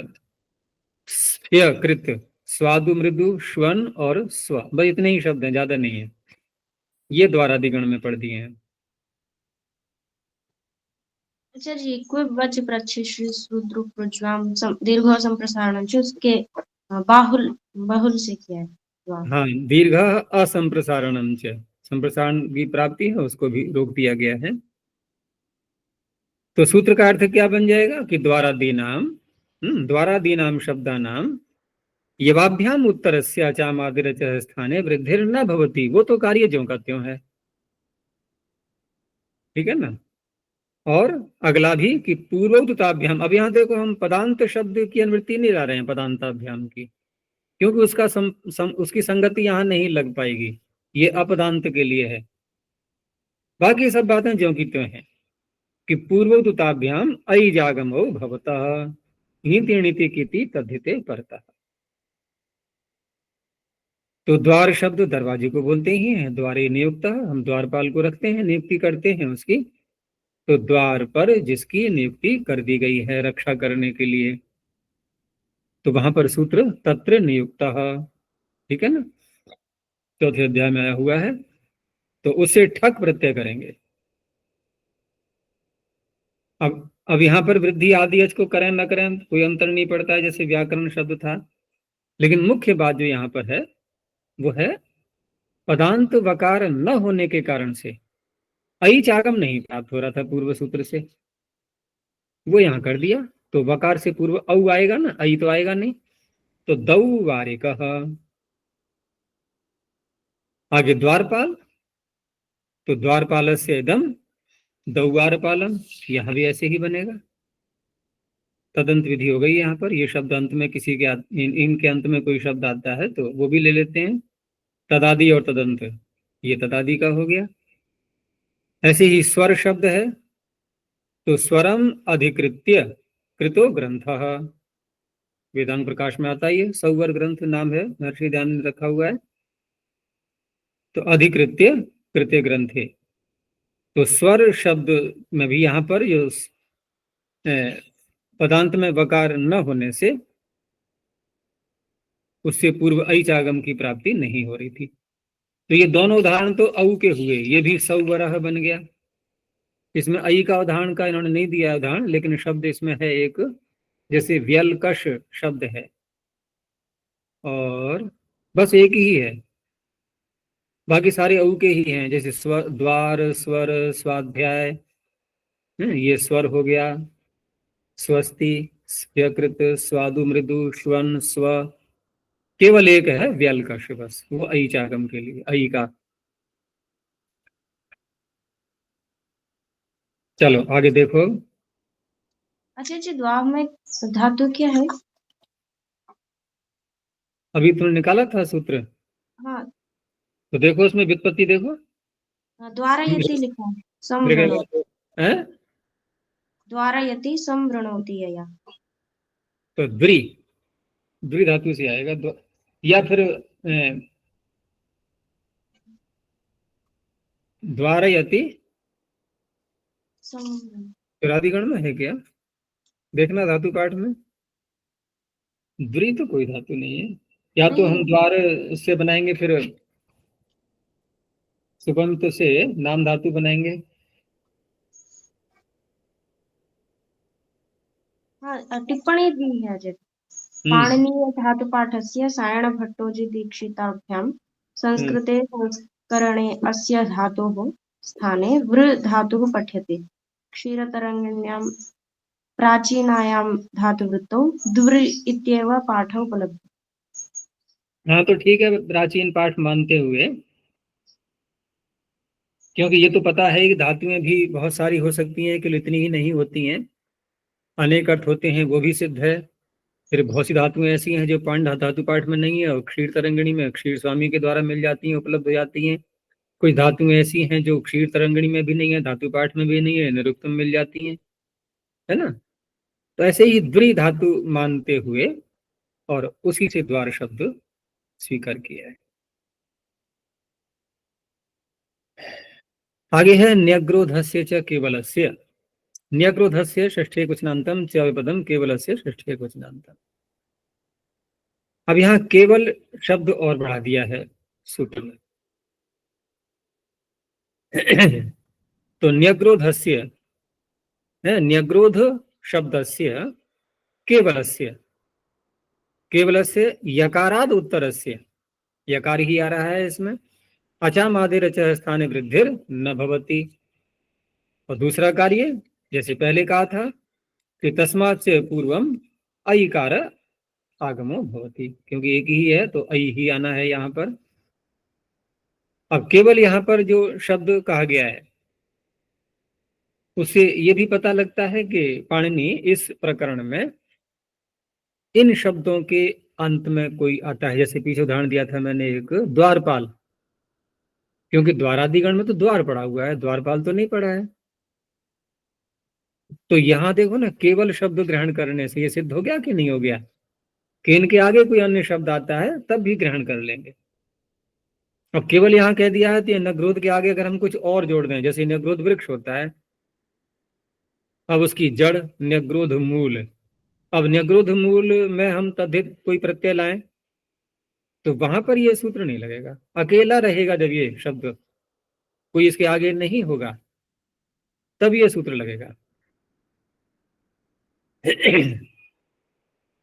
कृत, स्वादु, मृदु, श्वन और स्व, बस इतने ही शब्द हैं, ज्यादा नहीं है। ये द्वारादिगण में पढ़ दिए हैं। अच्छा जी, कोई वच प्रच्छे श्री शूद्र प्रज्वाम दीर्घ संप्रसारण जो उसके बाहुल बाहुल से किया है। हाँ, दीर्घ असंप्रसारणम च, संप्रसारण की प्राप्ति है उसको भी रोक दिया गया है। तो सूत्र का अर्थ क्या बन जाएगा कि द्वारादीनाम शब्दानाम यवाभ्याम उत्तरस्य चामादिरच स्थाने वृद्धिर न भवति, वो तो कार्य ज्यों का त्यों है, ठीक है ना। और अगला भी कि पूर्वोक्ताभ्याम, अब यहाँ देखो हम पदांत शब्द की अनुवृत्ति नहीं ला रहे हैं पदांताभ्याम की, क्योंकि उसका उसकी संगति यहाँ नहीं लग पाएगी, ये अपदांत के लिए है। बाकी सब बातें ज्यों की त्यों हैं कि पूर्वोक्ताभ्याम अयि जागमो भवतः नीति नीति कीति तद्धिते परतः। तो द्वार शब्द दरवाजे को बोलते ही हैं, द्वारे नियुक्त, हम द्वारपाल को रखते हैं, नियुक्ति करते हैं उसकी। तो द्वार पर जिसकी नियुक्ति कर दी गई है रक्षा करने के लिए, तो वहां पर सूत्र तत्र नियुक्तः, ठीक है ना, चौथे अध्याय में आया हुआ है। तो उससे ठक प्रत्यय करेंगे। अब यहाँ पर वृद्धि आदि अच को करें न करें कोई अंतर नहीं पड़ता है, जैसे व्याकरण शब्द था। लेकिन मुख्य बात जो यहाँ पर है वो है पदांत वकार न होने के कारण से अयि चागम नहीं प्राप्त हो रहा था पूर्व सूत्र से, वो यहाँ कर दिया। तो वकार से पूर्व औ आएगा ना, अयि तो आएगा नहीं। तो दौ वारिकः, आगे द्वारपाल, तो द्वारपाल से इदम द्वारपालम, यहां भी ऐसे ही बनेगा। तदंत विधि हो गई यहाँ पर। ये शब्द अंत में किसी के इनके अंत में कोई शब्द आता है तो वो भी ले लेते हैं, तदादि और तदंत, ये तदादि का हो गया। ऐसे ही स्वर शब्द है, तो स्वरम अधिकृत्य कृतो ग्रंथ, वेदांत प्रकाश में आता है, ये सौवर ग्रंथ नाम है, महर्षि ध्यान में रखा हुआ है। तो अधिकृत्य कृत्य ग्रंथे, तो स्वर शब्द में भी यहाँ पर जो पदांत में वकार न होने से उससे पूर्व अयि चागम की प्राप्ति नहीं हो रही थी। तो ये दोनों उदाहरण तो औ के हुए, ये भी सौवरह बन गया। इसमें अयि का उदाहरण का इन्होंने नहीं दिया उदाहरण, लेकिन शब्द इसमें है एक, जैसे व्यलकश शब्द है, और बस एक ही है, बाकी सारे औ के ही हैं, जैसे स्वर, द्वार, स्वर, स्वाध्याय, ये स्वर हो गया, स्वस्ति, स्यकृत, स्वादु, मृदु, श्वन, स्व, केवल एक है व्यलकश, बस वो अयि चागम के लिए अयि का। चलो आगे देखो। अच्छा जी, द्वार में धातु क्या है? अभी तुमने निकाला था सूत्र, हाँ, तो देखो उसमें व्युत्पत्ति देखो। द्वारयति लिखा है, संवृणोति, हैं? द्वारयति संवृणोति या तो द्वि द्वि धातु से आएगा, या फिर द्वारयति राधिगण में है क्या, देखना धातु पाठ में। द्वि तो कोई धातु नहीं है, या तो हम द्वार से बनाएंगे, फिर सुबंत से नाम धातु बनाएंगे। हाँ, टिप्पणी दी है जब पाणिनीय धातु पाठस्य सायण भट्टोजी दीक्षिताभ्याम संस्कृते संस्करणे अस्य धातोः स्थाने वृ धातुः पठ्यते। क्षीरतरङ्गिण्यां प्राचीनायां धातुवृत्तौ द्वृ इत्येव पाठः उपलब्धः। हाँ तो ठीक है, प्राचीन पाठ मानते हुए, क्योंकि ये तो पता है कि धातुएं भी बहुत सारी हो सकती हैं, कि इतनी ही नहीं होती हैं। अनेक अर्थ होते हैं वो भी सिद्ध है। फिर बहुत सी धातुएं ऐसी हैं जो पांड धातु पाठ में नहीं है और क्षीर तरंगिणी में क्षीर स्वामी के द्वारा मिल जाती हैं, उपलब्ध हो जाती हैं। कुछ धातुएं ऐसी हैं जो क्षीर तरंगिणी में भी नहीं है, धातु पाठ में भी नहीं है, निरुक्त में मिल जाती हैं, है ना। तो ऐसे ही द्वि धातु मानते हुए और उसी से द्वार शब्द स्वीकार किया है। आगे है न्यग्रोधस्य च केवलस्य। न्यग्रोधस्य षष्ठे क्वचनान्तम च विपदम केवलस्य षष्ठे क्वचनान्तम। अब यहाँ केवल शब्द और बढ़ा दिया है सूत्र में। तो न्यग्रोधस्य है, न्यग्रोध शब्दस्य केवलस्य, केवलस्य यकाराद उत्तरस्य, यकार ही आ रहा है इसमें, अचामादेर च स्थाने वृद्धिर न भवति। और दूसरा कार्य जैसे पहले कहा था कि तस्मात् से पूर्वम अयिकार आगमो भवति, क्योंकि एक ही है तो अयि ही आना है यहाँ पर। अब केवल यहाँ पर जो शब्द कहा गया है उससे ये भी पता लगता है कि पाणिनि इस प्रकरण में इन शब्दों के अंत में कोई आता है, जैसे पीछे उदाहरण दिया था मैंने एक द्वारपाल, क्योंकि द्वारादिगण में तो द्वार पड़ा हुआ है, द्वारपाल तो नहीं पड़ा है। तो यहां देखो ना, केवल शब्द ग्रहण करने से ये सिद्ध हो गया कि नहीं हो गया कि इनके आगे कोई अन्य शब्द आता है तब भी ग्रहण कर लेंगे। अब केवल यहाँ कह दिया है तो नग्रोध के आगे अगर हम कुछ और जोड़ दें, जैसे नग्रोध वृक्ष होता है, अब उसकी जड़ नग्रोध मूल, अब नग्रोध मूल में हम तद्धित कोई प्रत्यय लाएं तो वहां पर ये सूत्र नहीं लगेगा, अकेला रहेगा। जब ये शब्द कोई इसके आगे नहीं होगा तब ये सूत्र लगेगा।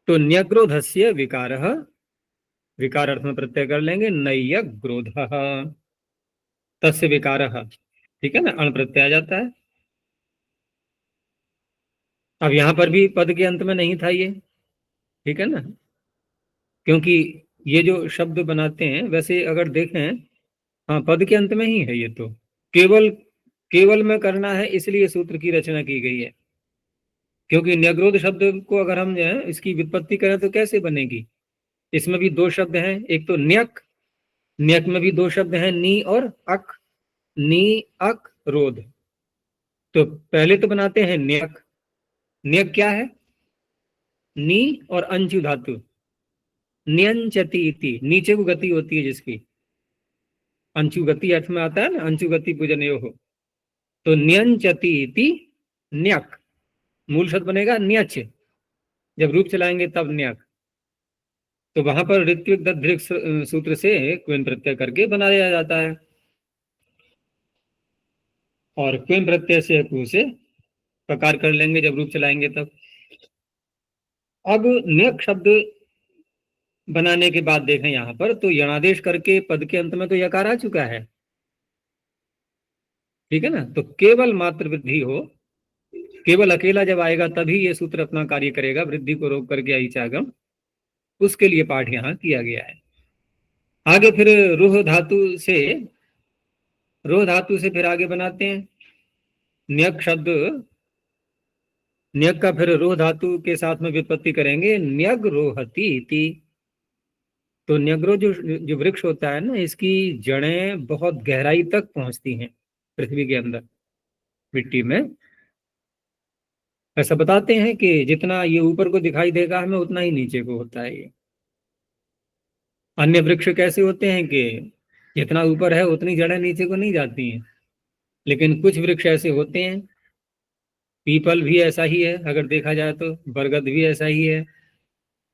तो न्यग्रोधस्य विकारः, विकार अर्थ में प्रत्यय कर लेंगे, नय्यग्रोधः, तस्य विकारः, ठीक है ना, अण प्रत्यय आ जाता है। अब यहां पर भी पद के अंत में नहीं था ये, ठीक है ना, क्योंकि ये जो शब्द बनाते हैं वैसे अगर देखें, हाँ पद के अंत में ही है ये, तो केवल केवल में करना है इसलिए सूत्र की रचना की गई है। क्योंकि न्यग्रोध शब्द को अगर हम जो है इसकी व्युत्पत्ति करें तो कैसे बनेगी, इसमें भी दो शब्द हैं, एक तो न्यक, न्यक में भी दो शब्द हैं, नी और अक, नी अक रोध। तो पहले तो बनाते हैं न्यक, न्यक क्या है, नी और अंचु धातु, न्यंचति इति, नीचे को गति होती है जिसकी, अंचु गति अर्थ में आता है ना, अंचु गति पूजनयो हो, तो न्यंचति इति न्यक, मूल शब्द बनेगा न्यच, जब रूप चलाएंगे तब न्यक। तो वहां पर ऋत्विक दधिक सूत्र से क्वेन प्रत्यय करके बनाया जाता है, और क्वेन प्रत्यय से कु से प्रकार कर लेंगे जब रूप चलाएंगे तब। अब न्यक शब्द बनाने के बाद देखें यहां पर, तो यणादेश करके पद के अंत में तो यकार आ चुका है, ठीक है ना। तो केवल मात्र वृद्धि हो, केवल अकेला जब आएगा तभी ये सूत्र अपना कार्य करेगा, वृद्धि को रोक करके आई चागम, उसके लिए पाठ यहाँ किया गया है। आगे फिर रोह धातु से, रोह धातु से फिर आगे बनाते हैं न्यक शब्द, न्यक का फिर रोह धातु के साथ में व्युत्पत्ति करेंगे, न्यग रोहति इति। तो न्यग्रो जो वृक्ष होता है ना, इसकी जड़ें बहुत गहराई तक पहुंचती हैं पृथ्वी के अंदर, मिट्टी में। ऐसा बताते हैं कि जितना ये ऊपर को दिखाई देगा हमें उतना ही नीचे को होता है ये। अन्य वृक्ष कैसे होते हैं कि जितना ऊपर है उतनी जड़ें नीचे को नहीं जाती हैं, लेकिन कुछ वृक्ष ऐसे होते हैं, पीपल भी ऐसा ही है अगर देखा जाए तो, बरगद भी ऐसा ही है,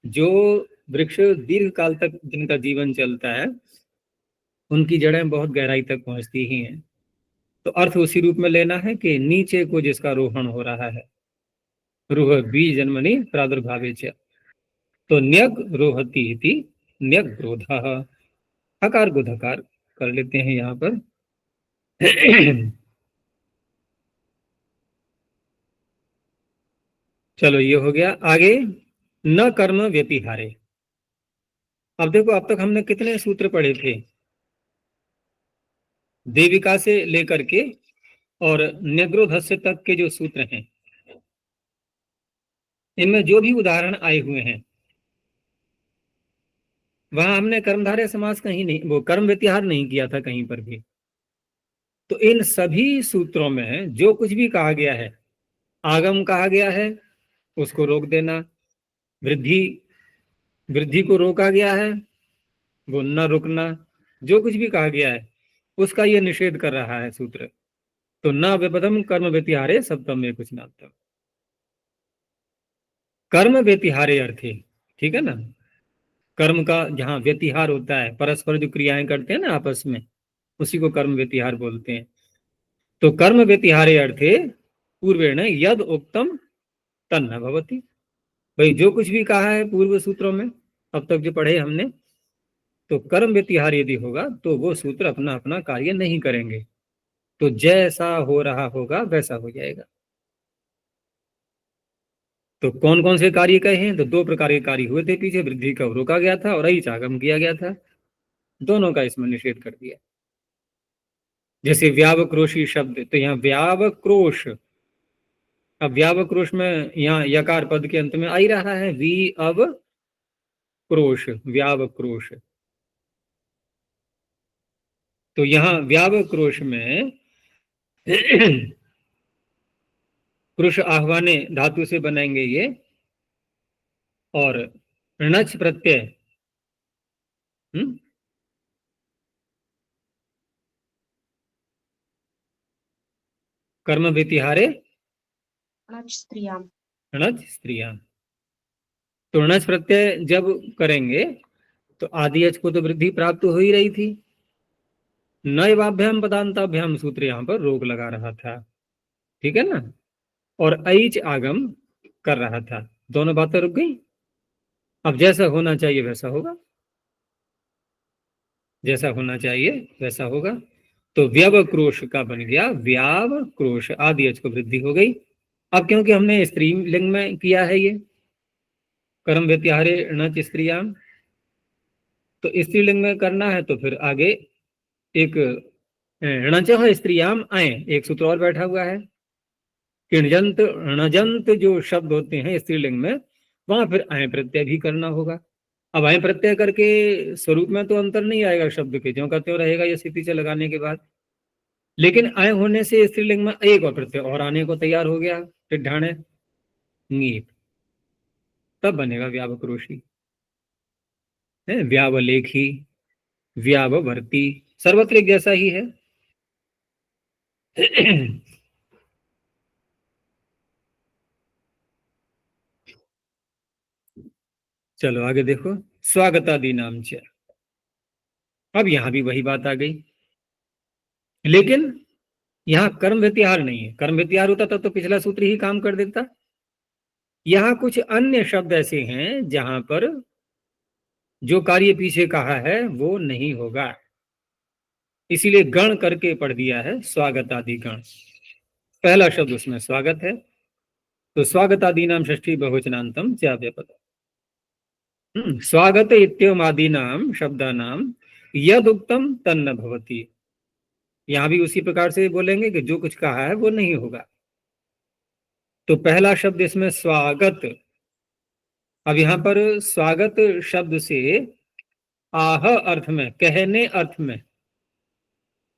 जो वृक्ष दीर्घ काल तक जिनका जीवन चलता है उनकी जड़ें बहुत गहराई तक पहुंचती ही हैं। तो अर्थ उसी रूप में लेना है कि नीचे को जिसका रोहण हो रहा है, रुह बीज जन्मनि प्रादुर्भावे च, तो न्यग रोहति इति न्यग रोधः, हकार को धकार कर लेते हैं यहाँ पर। चलो ये हो गया। आगे न कर्म व्यतिहारे। अब देखो अब तक हमने कितने सूत्र पढ़े थे, देविका से लेकर के और न्यग्रोधस्य तक के जो सूत्र हैं, इनमें जो भी उदाहरण आए हुए हैं वहां हमने कर्मधारय समास कहीं नहीं, वो कर्म व्यतिहार नहीं किया था कहीं पर भी। तो इन सभी सूत्रों में जो कुछ भी कहा गया है, आगम कहा गया है उसको रोक देना, वृद्धि वृद्धि को रोका गया है वो न रुकना, जो कुछ भी कहा गया है उसका ये निषेध कर रहा है सूत्र। तो न विपदम कर्म व्यतिहारे सप्तम में कुछ नाम, कर्म व्यतिहारे अर्थे, ठीक है ना। कर्म का जहाँ व्यतिहार होता है, परस्पर जो क्रियाएं करते हैं ना आपस में, उसी को कर्म व्यतिहार बोलते हैं। तो कर्म व्यतिहारे अर्थे पूर्वेण यद उक्तम तन्न भवति। भाई जो कुछ भी कहा है पूर्व सूत्रों में अब तक जो पढ़े हमने, तो कर्म व्यतिहार यदि होगा तो वो सूत्र अपना अपना कार्य नहीं करेंगे, तो जैसा हो रहा होगा वैसा हो जाएगा। तो कौन कौन से कार्य कहे हैं, तो दो प्रकार के कार्य हुए थे पीछे, वृद्धि का रोका गया था और आगम किया गया था, दोनों का इसमें निषेध कर दिया। जैसे व्यावक्रोशी शब्द, तो यहाँ व्यावक्रोश, अब व्यावक्रोश में यहाँ यकार पद के अंत में आ ही रहा है, वी अब क्रोश, व्यावक्रोश। तो यहाँ व्यावक्रोश में क्रुश आह्वाने धातु से बनाएंगे ये, और णच प्रत्यय, कर्म व्यतिहारे णच स्त्रियाम, णच स्त्रियां। तो णच प्रत्यय जब करेंगे तो आदि अच को तो वृद्धि प्राप्त हो ही रही थी, नैवाभ्याम पदांताभ्याम सूत्र यहाँ पर रोक लगा रहा था, ठीक है ना, और ऐच आगम कर रहा था, दोनों बातें रुक गई। अब जैसा होना चाहिए वैसा होगा, जैसा होना चाहिए वैसा होगा। तो व्यवक्रोश का बन गया व्यावक्रोश, आदि अच को वृद्धि हो गई। अब क्योंकि हमने स्त्रीलिंग में किया है ये, कर्म व्यतिहारे णच स्त्रियाम, तो स्त्रीलिंग में करना है तो फिर आगे एक णच स्त्रियाम आए, एक सूत्र और बैठा हुआ है, किणजंत णजंत जो शब्द होते हैं स्त्रीलिंग में, वहां फिर आय प्रत्यय भी करना होगा। अब आय प्रत्यय करके स्वरूप में तो अंतर नहीं आएगा शब्द के, ज्यों का त्यों रहेगा ये स्थिति से लगाने के बाद, लेकिन आय होने से स्त्रीलिंग में एक और प्रत्यय और आने को तैयार हो गया, टिड्ढाणे नीप, तब बनेगा व्यावक्रोशी, है व्यावलेखी, व्याववर्ती, सर्वत्र एक जैसा ही है। चलो आगे देखो, स्वागतादि नाम च, अब यहां भी वही बात आ गई, लेकिन यहां कर्म व्यतिहार नहीं है, कर्म व्यतिहार होता तब तो पिछला सूत्र ही काम कर देता। यहां कुछ अन्य शब्द ऐसे हैं जहां पर जो कार्य पीछे कहा है वो नहीं होगा, इसीलिए गण करके पढ़ दिया है, स्वागत आदि गण, पहला शब्द उसमें स्वागत है। तो स्वागत आदि नाम षष्ठी बहुवचनांतम च्याव्यपद, स्वागत इत्यम आदि नाम शब्दानाम यद उक्तम तन्न भवति, यहां भी उसी प्रकार से बोलेंगे कि जो कुछ कहा है वो नहीं होगा। तो पहला शब्द इसमें स्वागत, अब यहां पर स्वागत शब्द से आह अर्थ में, कहने अर्थ में,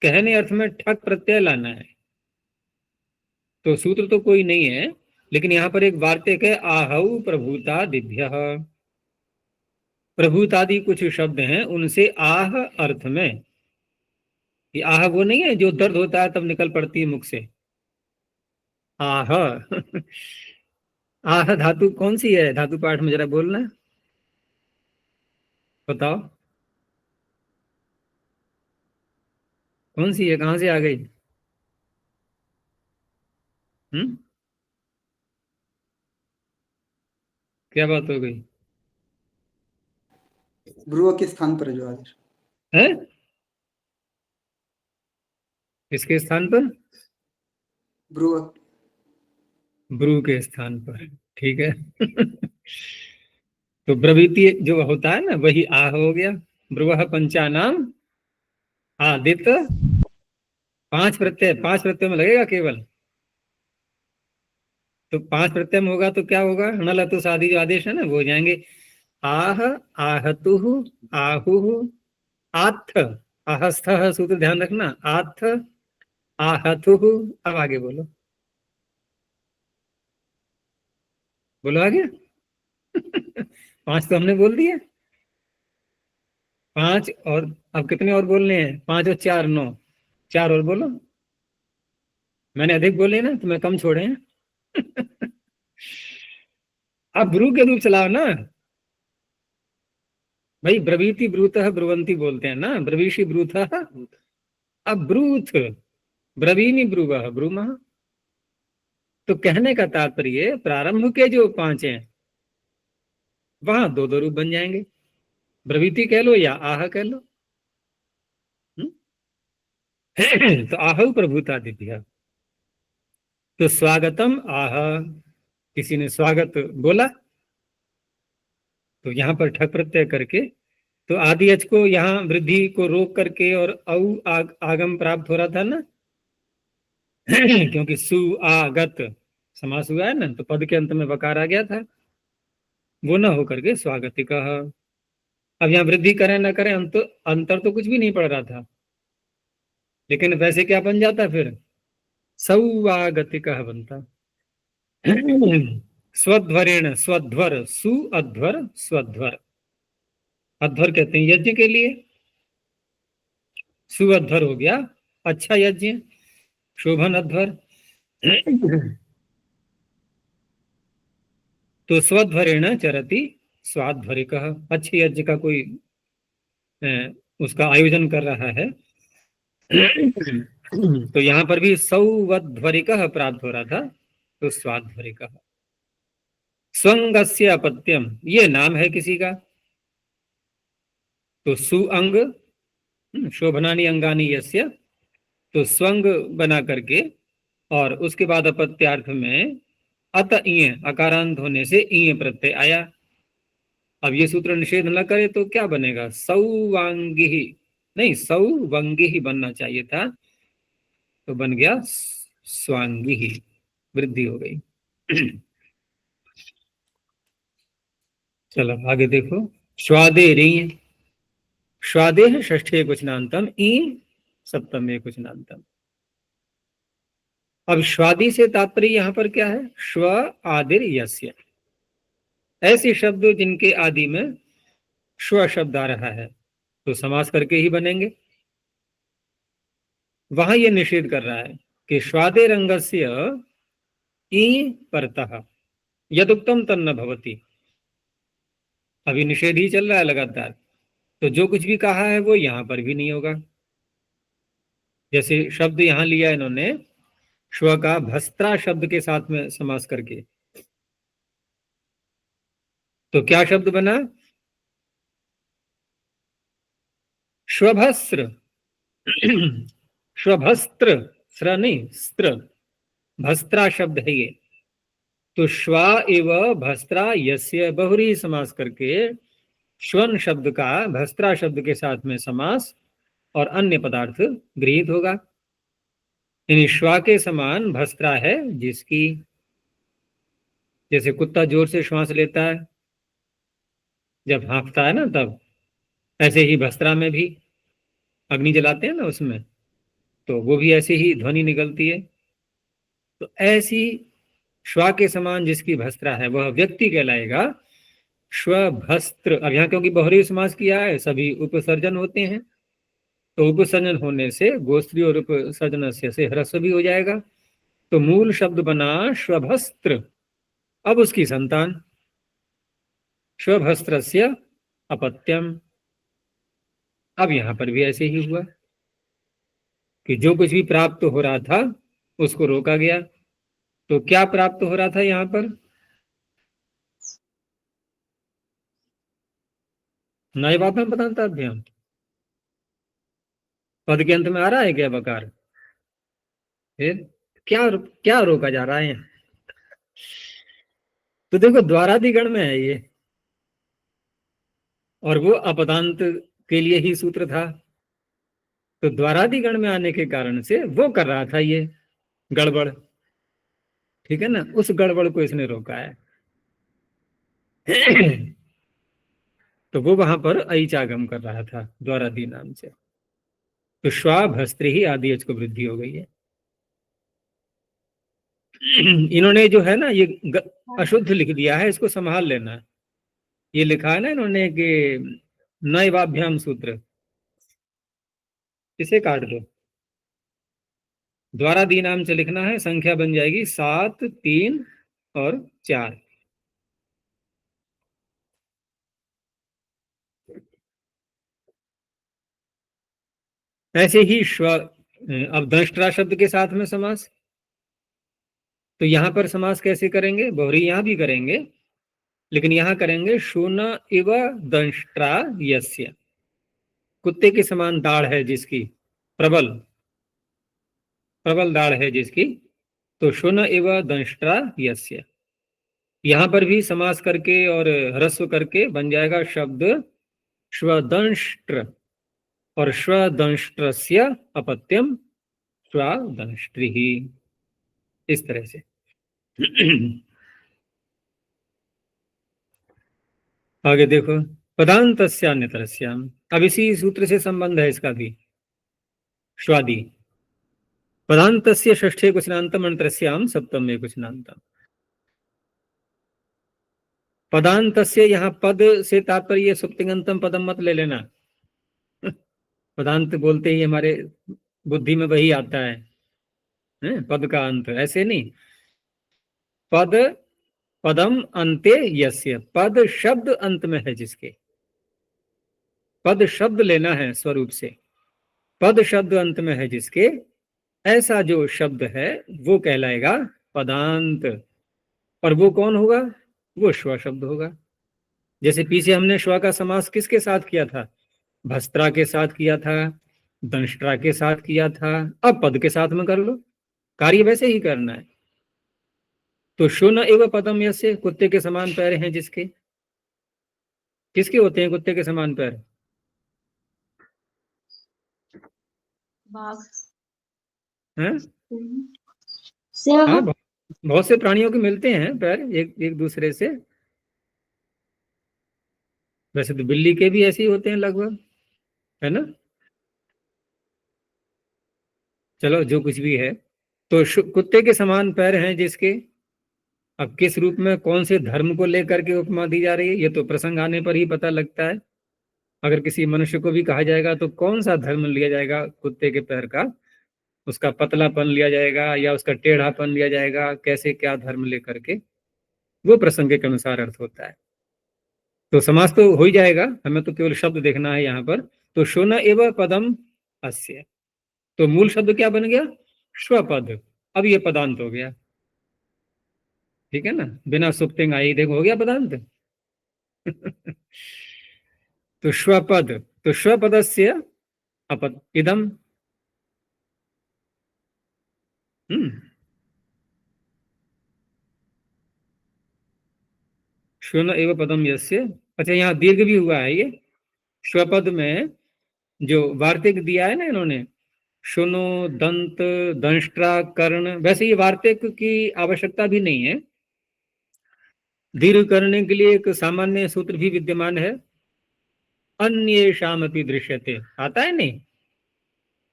कहने अर्थ में ठक प्रत्यय लाना है, तो सूत्र तो कोई नहीं है, लेकिन यहां पर एक वार्तिक है, आहौ प्रभुतादिभ्य, प्रभुतादि कुछ शब्द हैं उनसे आह अर्थ में, ये आह वो नहीं है जो दर्द होता है तब निकल पड़ती है मुख से, आह आह धातु कौन सी है, धातु पाठ में जरा बोलना, बताओ कौन सी है, कहां से आ गई? हम्म, क्या बात हो गई ब्रुव के स्थान पर जो आदेश है, किसके स्थान पर? ब्रुव, ब्रू के स्थान पर, ठीक है। तो ब्रवीति जो होता है ना वही आह हो गया, ब्रुवः पंचानाम आदित्य, पांच प्रत्यय में लगेगा केवल, तो 5 प्रत्यय में होगा तो क्या होगा, नल तो आदि जो आदेश है ना वो हो जाएंगे। आह, आहतु, आहु, आथ, आहस्थ सूत्र ध्यान रखना, आथ, आहतु। अब आगे बोलो, बोलो आगे। 5 तो हमने बोल दिए, 5 और अब कितने और बोलने हैं, 5 और 4 9, 4 और बोलो। मैंने अधिक बोले ना, तो मैं कम छोड़े हैं। अब ब्रू के रूप चलाओ ना भाई, ब्रवीति ब्रूतः ब्रुवंती बोलते हैं ना, ब्रवीषि ब्रूतः। अब ब्रूथ, ब्रवीमि ब्रुवः ब्रूमः। तो कहने का तात्पर्य प्रारंभ के जो 5 हैं वहां 2 रूप बन जाएंगे, ब्रवीति कह लो या आह कह लो। तो आहु प्रभुतादित्य, तो स्वागतम आह, किसी ने स्वागत बोला, तो यहां पर ठक प्रत्यय करके, तो आदि अच को यहाँ वृद्धि को रोक करके और आगम प्राप्त हो रहा था ना। क्योंकि सुआगत समास हुआ है ना, तो पद के अंत में वकार आ गया था, वो ना होकर के स्वागतिक। अब यहाँ वृद्धि करें ना करें, अंतर तो कुछ भी नहीं पड़ रहा था, लेकिन वैसे क्या बन जाता फिर, सौवागतिक बनता। स्वध्वरेण, स्वध्वर, सु अध्वर स्वध्वर। अध्वर कहते हैं यज्ञ के लिए, सुअध्वर हो गया अच्छा यज्ञ, शोभन अध्वर। तो स्वध्वरेण चरति स्वाध्वरिक, अच्छे यज्ञ का कोई उसका आयोजन कर रहा है। तो यहां पर भी सौवध्वरिक प्राप्त हो रहा था, तो स्वाध्वरिक। स्वंगस्य अपत्यम, ये नाम है किसी का, तो सुअंग, शोभनानि अंगानी यस्य, तो स्वंग बना करके और उसके बाद अपत्यार्थ में अत इय, अकारांत होने से इय प्रत्यय आया। अब ये सूत्र निषेध न करे तो क्या बनेगा, सौवांगी ही नहीं, सौवंगी ही बनना चाहिए था, तो बन गया स्वांगी ही, वृद्धि हो गई। चलो आगे देखो, स्वादेरी, स्वादेह षष्ठे कुचनांतम, ई सप्तमे कुचनांतम। अब स्वादि से तात्पर्य यहां पर क्या है, स्व आदिर यस्य, ऐसे शब्द जिनके आदि में स्व शब्द आ रहा है तो समास करके ही बनेंगे। वहां यह निषेध कर रहा है कि स्वादे रंगस्य ई परतः यदुक्तम तन्न भवति। अभी निषेध ही चल रहा है लगातार, तो जो कुछ भी कहा है वो यहां पर भी नहीं होगा। जैसे शब्द यहां लिया इन्होंने स्व का भस्त्रा शब्द के साथ में समास करके, तो क्या शब्द बना, श्वभस्त्र। श्वभस्त्र, स्र नहीं स्त्र, भस्त्रा शब्द है ये, तो श्वा एव भस्त्रा यस्य बहुरी समास करके श्वन शब्द का भस्त्रा शब्द के साथ में समास और अन्य पदार्थ गृहीत होगा। यानी श्वा के समान भस्त्रा है जिसकी, जैसे कुत्ता जोर से श्वास लेता है जब हाँफता है ना, तब ऐसे ही भस्त्रा में भी अग्नि जलाते हैं ना उसमें, तो वो भी ऐसे ही ध्वनि निकलती है। तो ऐसी श्वा के समान जिसकी भस्त्रा है वह व्यक्ति कहलाएगा श्वभस्त्र। अब यहाँ क्योंकि बहुरी समास किया है, सभी उपसर्जन होते हैं, तो उपसर्जन होने से गोस्त्री और उपसर्जन से ह्रस्व भी हो जाएगा, तो मूल शब्द बना श्वभस्त्र। अब उसकी संतान श्वभस्त्रस्य अपत्यम। अब यहां पर भी ऐसे ही हुआ कि जो कुछ भी प्राप्त हो रहा था उसको रोका गया। तो क्या प्राप्त हो रहा था यहां पर, नई बात में बताता अध्ययन, पद के अंत में आ रहा है क्या बकार, फिर क्या क्या रोका जा रहा है। तो देखो द्वारादिगण में है ये, और वो अपदांत के लिए ही सूत्र था, तो द्वारादिगण में आने के कारण से वो कर रहा था ये गड़बड़। ठीक है ना, उस गड़बड़ को इसने रोका है। तो वो वहां पर ऐचागम कर रहा था द्वारादि नाम से। तो श्वा भस्त्री ही आदि को वृद्धि हो गई है। इन्होंने जो है ना ये अशुद्ध लिख दिया है, इसको संभाल लेना। ये लिखा है ना इन्होंने कि नैवाभ्याम सूत्र, इसे काट दो, द्वारादि नाम से लिखना है, संख्या बन जाएगी 7, 3 और 4। ऐसे ही श्व, अब दंष्ट्रा शब्द के साथ में समास, तो यहां पर समास कैसे करेंगे? बहुरी यहां भी करेंगे, लेकिन यहां करेंगे शून इव दंष्ट्रा यस्य, कुत्ते के समान दाढ़ है जिसकी, प्रबल प्रबल दाढ़ है जिसकी, तो शून इव दंष्ट्रा यस्य। यहां पर भी समास करके और ह्रस्व करके बन जाएगा शब्द श्वदंष्ट्र, और श्वदंष्ट्रस्य अपत्यम श्वदंष्ट्री, इस तरह से। आगे देखो, पदान्तस्यान्यतरस्याम, अब इसी सूत्र से संबंध है इसका भी। श्वादि पदान्तस्य षष्ठे क्वचनान्तम अनन्तरस्याम सप्तमे क्वचनान्तम। पदान्तस्य, यहाँ पद से तात्पर्य सुप्तिगंतम पदम मत ले लेना। पदांत बोलते ही हमारे बुद्धि में वही आता है, पद का अंत, ऐसे नहीं। पद पदम अंते यस्य, पद शब्द अंत में है जिसके, पद शब्द लेना है स्वरूप से, पद शब्द अंत में है जिसके, ऐसा जो शब्द है वो कहलाएगा पदांत। और वो कौन होगा? वो श्व शब्द होगा। जैसे पीछे हमने श्व का समास किसके साथ किया था? भस्त्रा के साथ किया था, दंष्ट्रा के साथ किया था, अब पद के साथ में कर लो, कार्य वैसे ही करना है। तो शून एवं पदम यस्य, कुत्ते के समान पैर हैं जिसके, किसके होते हैं कुत्ते के समान पैर? बाघ, हैं? सिंह, हाँ, बहुत से प्राणियों के मिलते हैं पैर एक दूसरे से। वैसे तो बिल्ली के भी ऐसे ही होते हैं लगभग, है ना। चलो जो कुछ भी है, तो कुत्ते के समान पैर हैं जिसके, अब किस रूप में कौन से धर्म को लेकर के उपमा दी जा रही है ये तो प्रसंग आने पर ही पता लगता है। अगर किसी मनुष्य को भी कहा जाएगा तो कौन सा धर्म लिया जाएगा कुत्ते के पैर का, उसका पतलापन लिया जाएगा या उसका टेढ़ापन लिया जाएगा, कैसे क्या धर्म लेकर के, वो प्रसंग के अनुसार अर्थ होता है। तो समास तो हो ही जाएगा, हमें तो केवल शब्द देखना है यहाँ पर। तो शून एव पदम अस्य, तो मूल शब्द क्या बन गया? श्वपद। अब ये पदांत हो गया, ठीक है ना, बिना सुप्तिंग आई देखो हो गया पदांत। तो श्वपद, तो श्वपदस्य अपद इदम। शून एव पदम यस्य। अच्छा, यहाँ दीर्घ भी हुआ है ये श्वपद में, जो वार्तिक दिया है ना इन्होंने, शुनो, दंत, दंष्ट्रा, कर्ण, वैसे ये वार्तिक की आवश्यकता भी नहीं है। दीर्घ करने के लिए एक सामान्य सूत्र भी विद्यमान है, अन्येषाम अपि दृश्यते, आता है नहीं,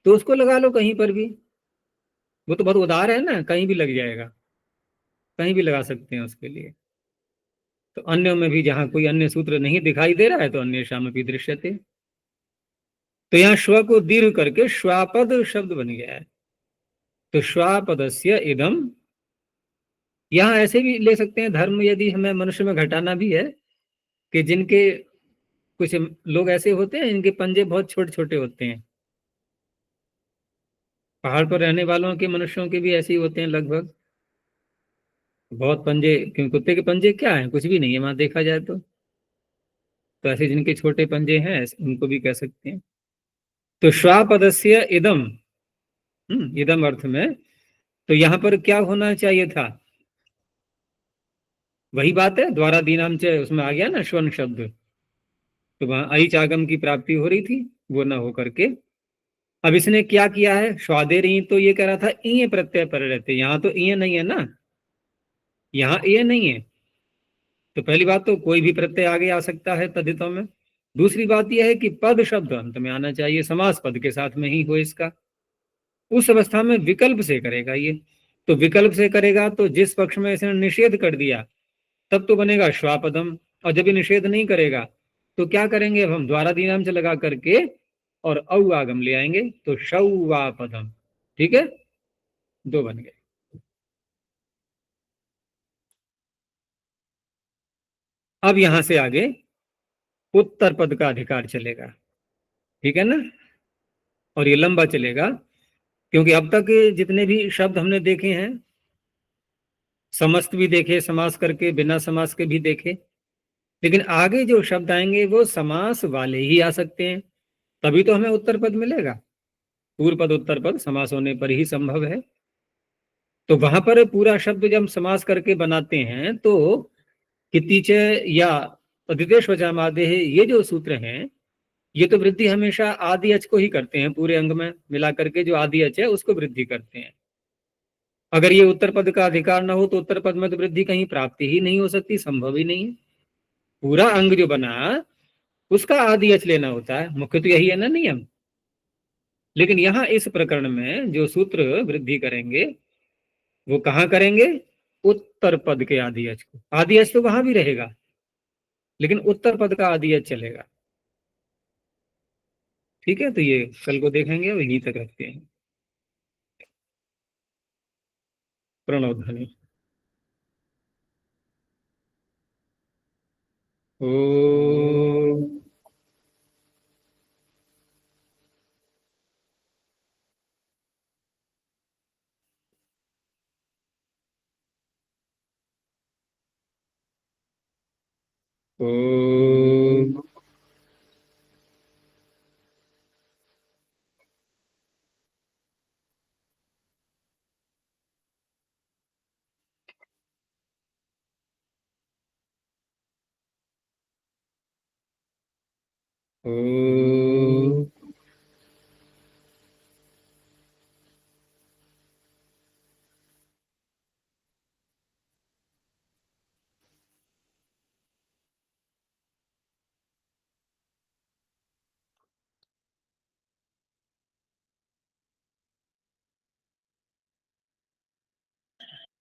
तो उसको लगा लो कहीं पर भी, वो तो बहुत उदार है ना, कहीं भी लग जाएगा, कहीं भी लगा सकते हैं उसके लिए। तो अन्य में भी जहां कोई अन्य सूत्र नहीं दिखाई दे रहा है तो अन्येषाम अपि दृश्यते। तो यहाँ श्व को दीर्घ करके श्वापद शब्द बन गया है। तो श्वापदस्य इदम, यहाँ ऐसे भी ले सकते हैं धर्म, यदि हमें मनुष्य में घटाना भी है, कि जिनके कुछ लोग ऐसे होते हैं इनके पंजे बहुत छोटे छोटे होते हैं। पहाड़ पर रहने वालों के मनुष्यों के भी ऐसे ही होते हैं लगभग, बहुत पंजे, क्योंकि कुत्ते के पंजे क्या है, कुछ भी नहीं है वहां देखा जाए तो ऐसे जिनके छोटे पंजे हैं उनको भी कह सकते हैं। तो श्वापदस्य इदम, इदम अर्थ में, तो यहां पर क्या होना चाहिए था? वही बात है, द्वारा दीनाम च उसमें आ गया ना श्वन शब्द, तो वहां ऐच आगम की प्राप्ति हो रही थी, वो ना हो करके अब इसने क्या किया है, स्वादे रही, तो ये कह रहा था ईय प्रत्यय पर रहते, यहाँ तो ईय नहीं है ना, यहाँ ये नहीं है। तो पहली बात तो कोई भी प्रत्यय आगे आ सकता है तद्धितों में। दूसरी बात यह है कि पद शब्द अंत में आना चाहिए, समास पद के साथ में ही हो इसका। उस अवस्था में विकल्प से करेगा ये। तो विकल्प से करेगा तो जिस पक्ष में इसने निषेध कर दिया तब तो बनेगा श्वापदम, और जब ये निषेध नहीं करेगा तो क्या करेंगे, अब हम द्वारादीनाम से लगा करके और औ आगम ले आएंगे, तो शौवापदम। ठीक है, दो बन गए। अब यहां से आगे उत्तर पद का अधिकार चलेगा, ठीक है ना, और ये लंबा चलेगा, क्योंकि अब तक जितने भी शब्द हमने देखे हैं, समस्त भी देखे, समास करके, बिना समास के भी देखे, लेकिन आगे जो शब्द आएंगे वो समास वाले ही आ सकते हैं, तभी तो हमें उत्तर पद मिलेगा। पूर्व पद उत्तर पद समास होने पर ही संभव है। तो वहां पर पूरा शब्द जब हम समास करके बनाते हैं तो कितिच या अदितेश वचामादेह, ये जो सूत्र हैं, ये तो वृद्धि हमेशा आदि अच को ही करते हैं, पूरे अंग में मिला करके जो आदि अच है उसको वृद्धि करते हैं। अगर ये उत्तर पद का अधिकार ना हो तो उत्तर पद में तो वृद्धि कहीं प्राप्ति ही नहीं हो सकती, संभव ही नहीं है। पूरा अंग जो बना उसका आदि अच लेना होता है, मुख्य तो यही है ना नियम। लेकिन यहाँ इस प्रकरण में जो सूत्र वृद्धि करेंगे वो कहाँ करेंगे, उत्तर पद के आदि अच को। आदि अच तो वहां भी रहेगा, लेकिन उत्तर पद का आदि अच चलेगा। ठीक है, तो ये कल को देखेंगे, वहीं तक रखते हैं। प्रणव ध्वनि। ओम। ओम। ओम।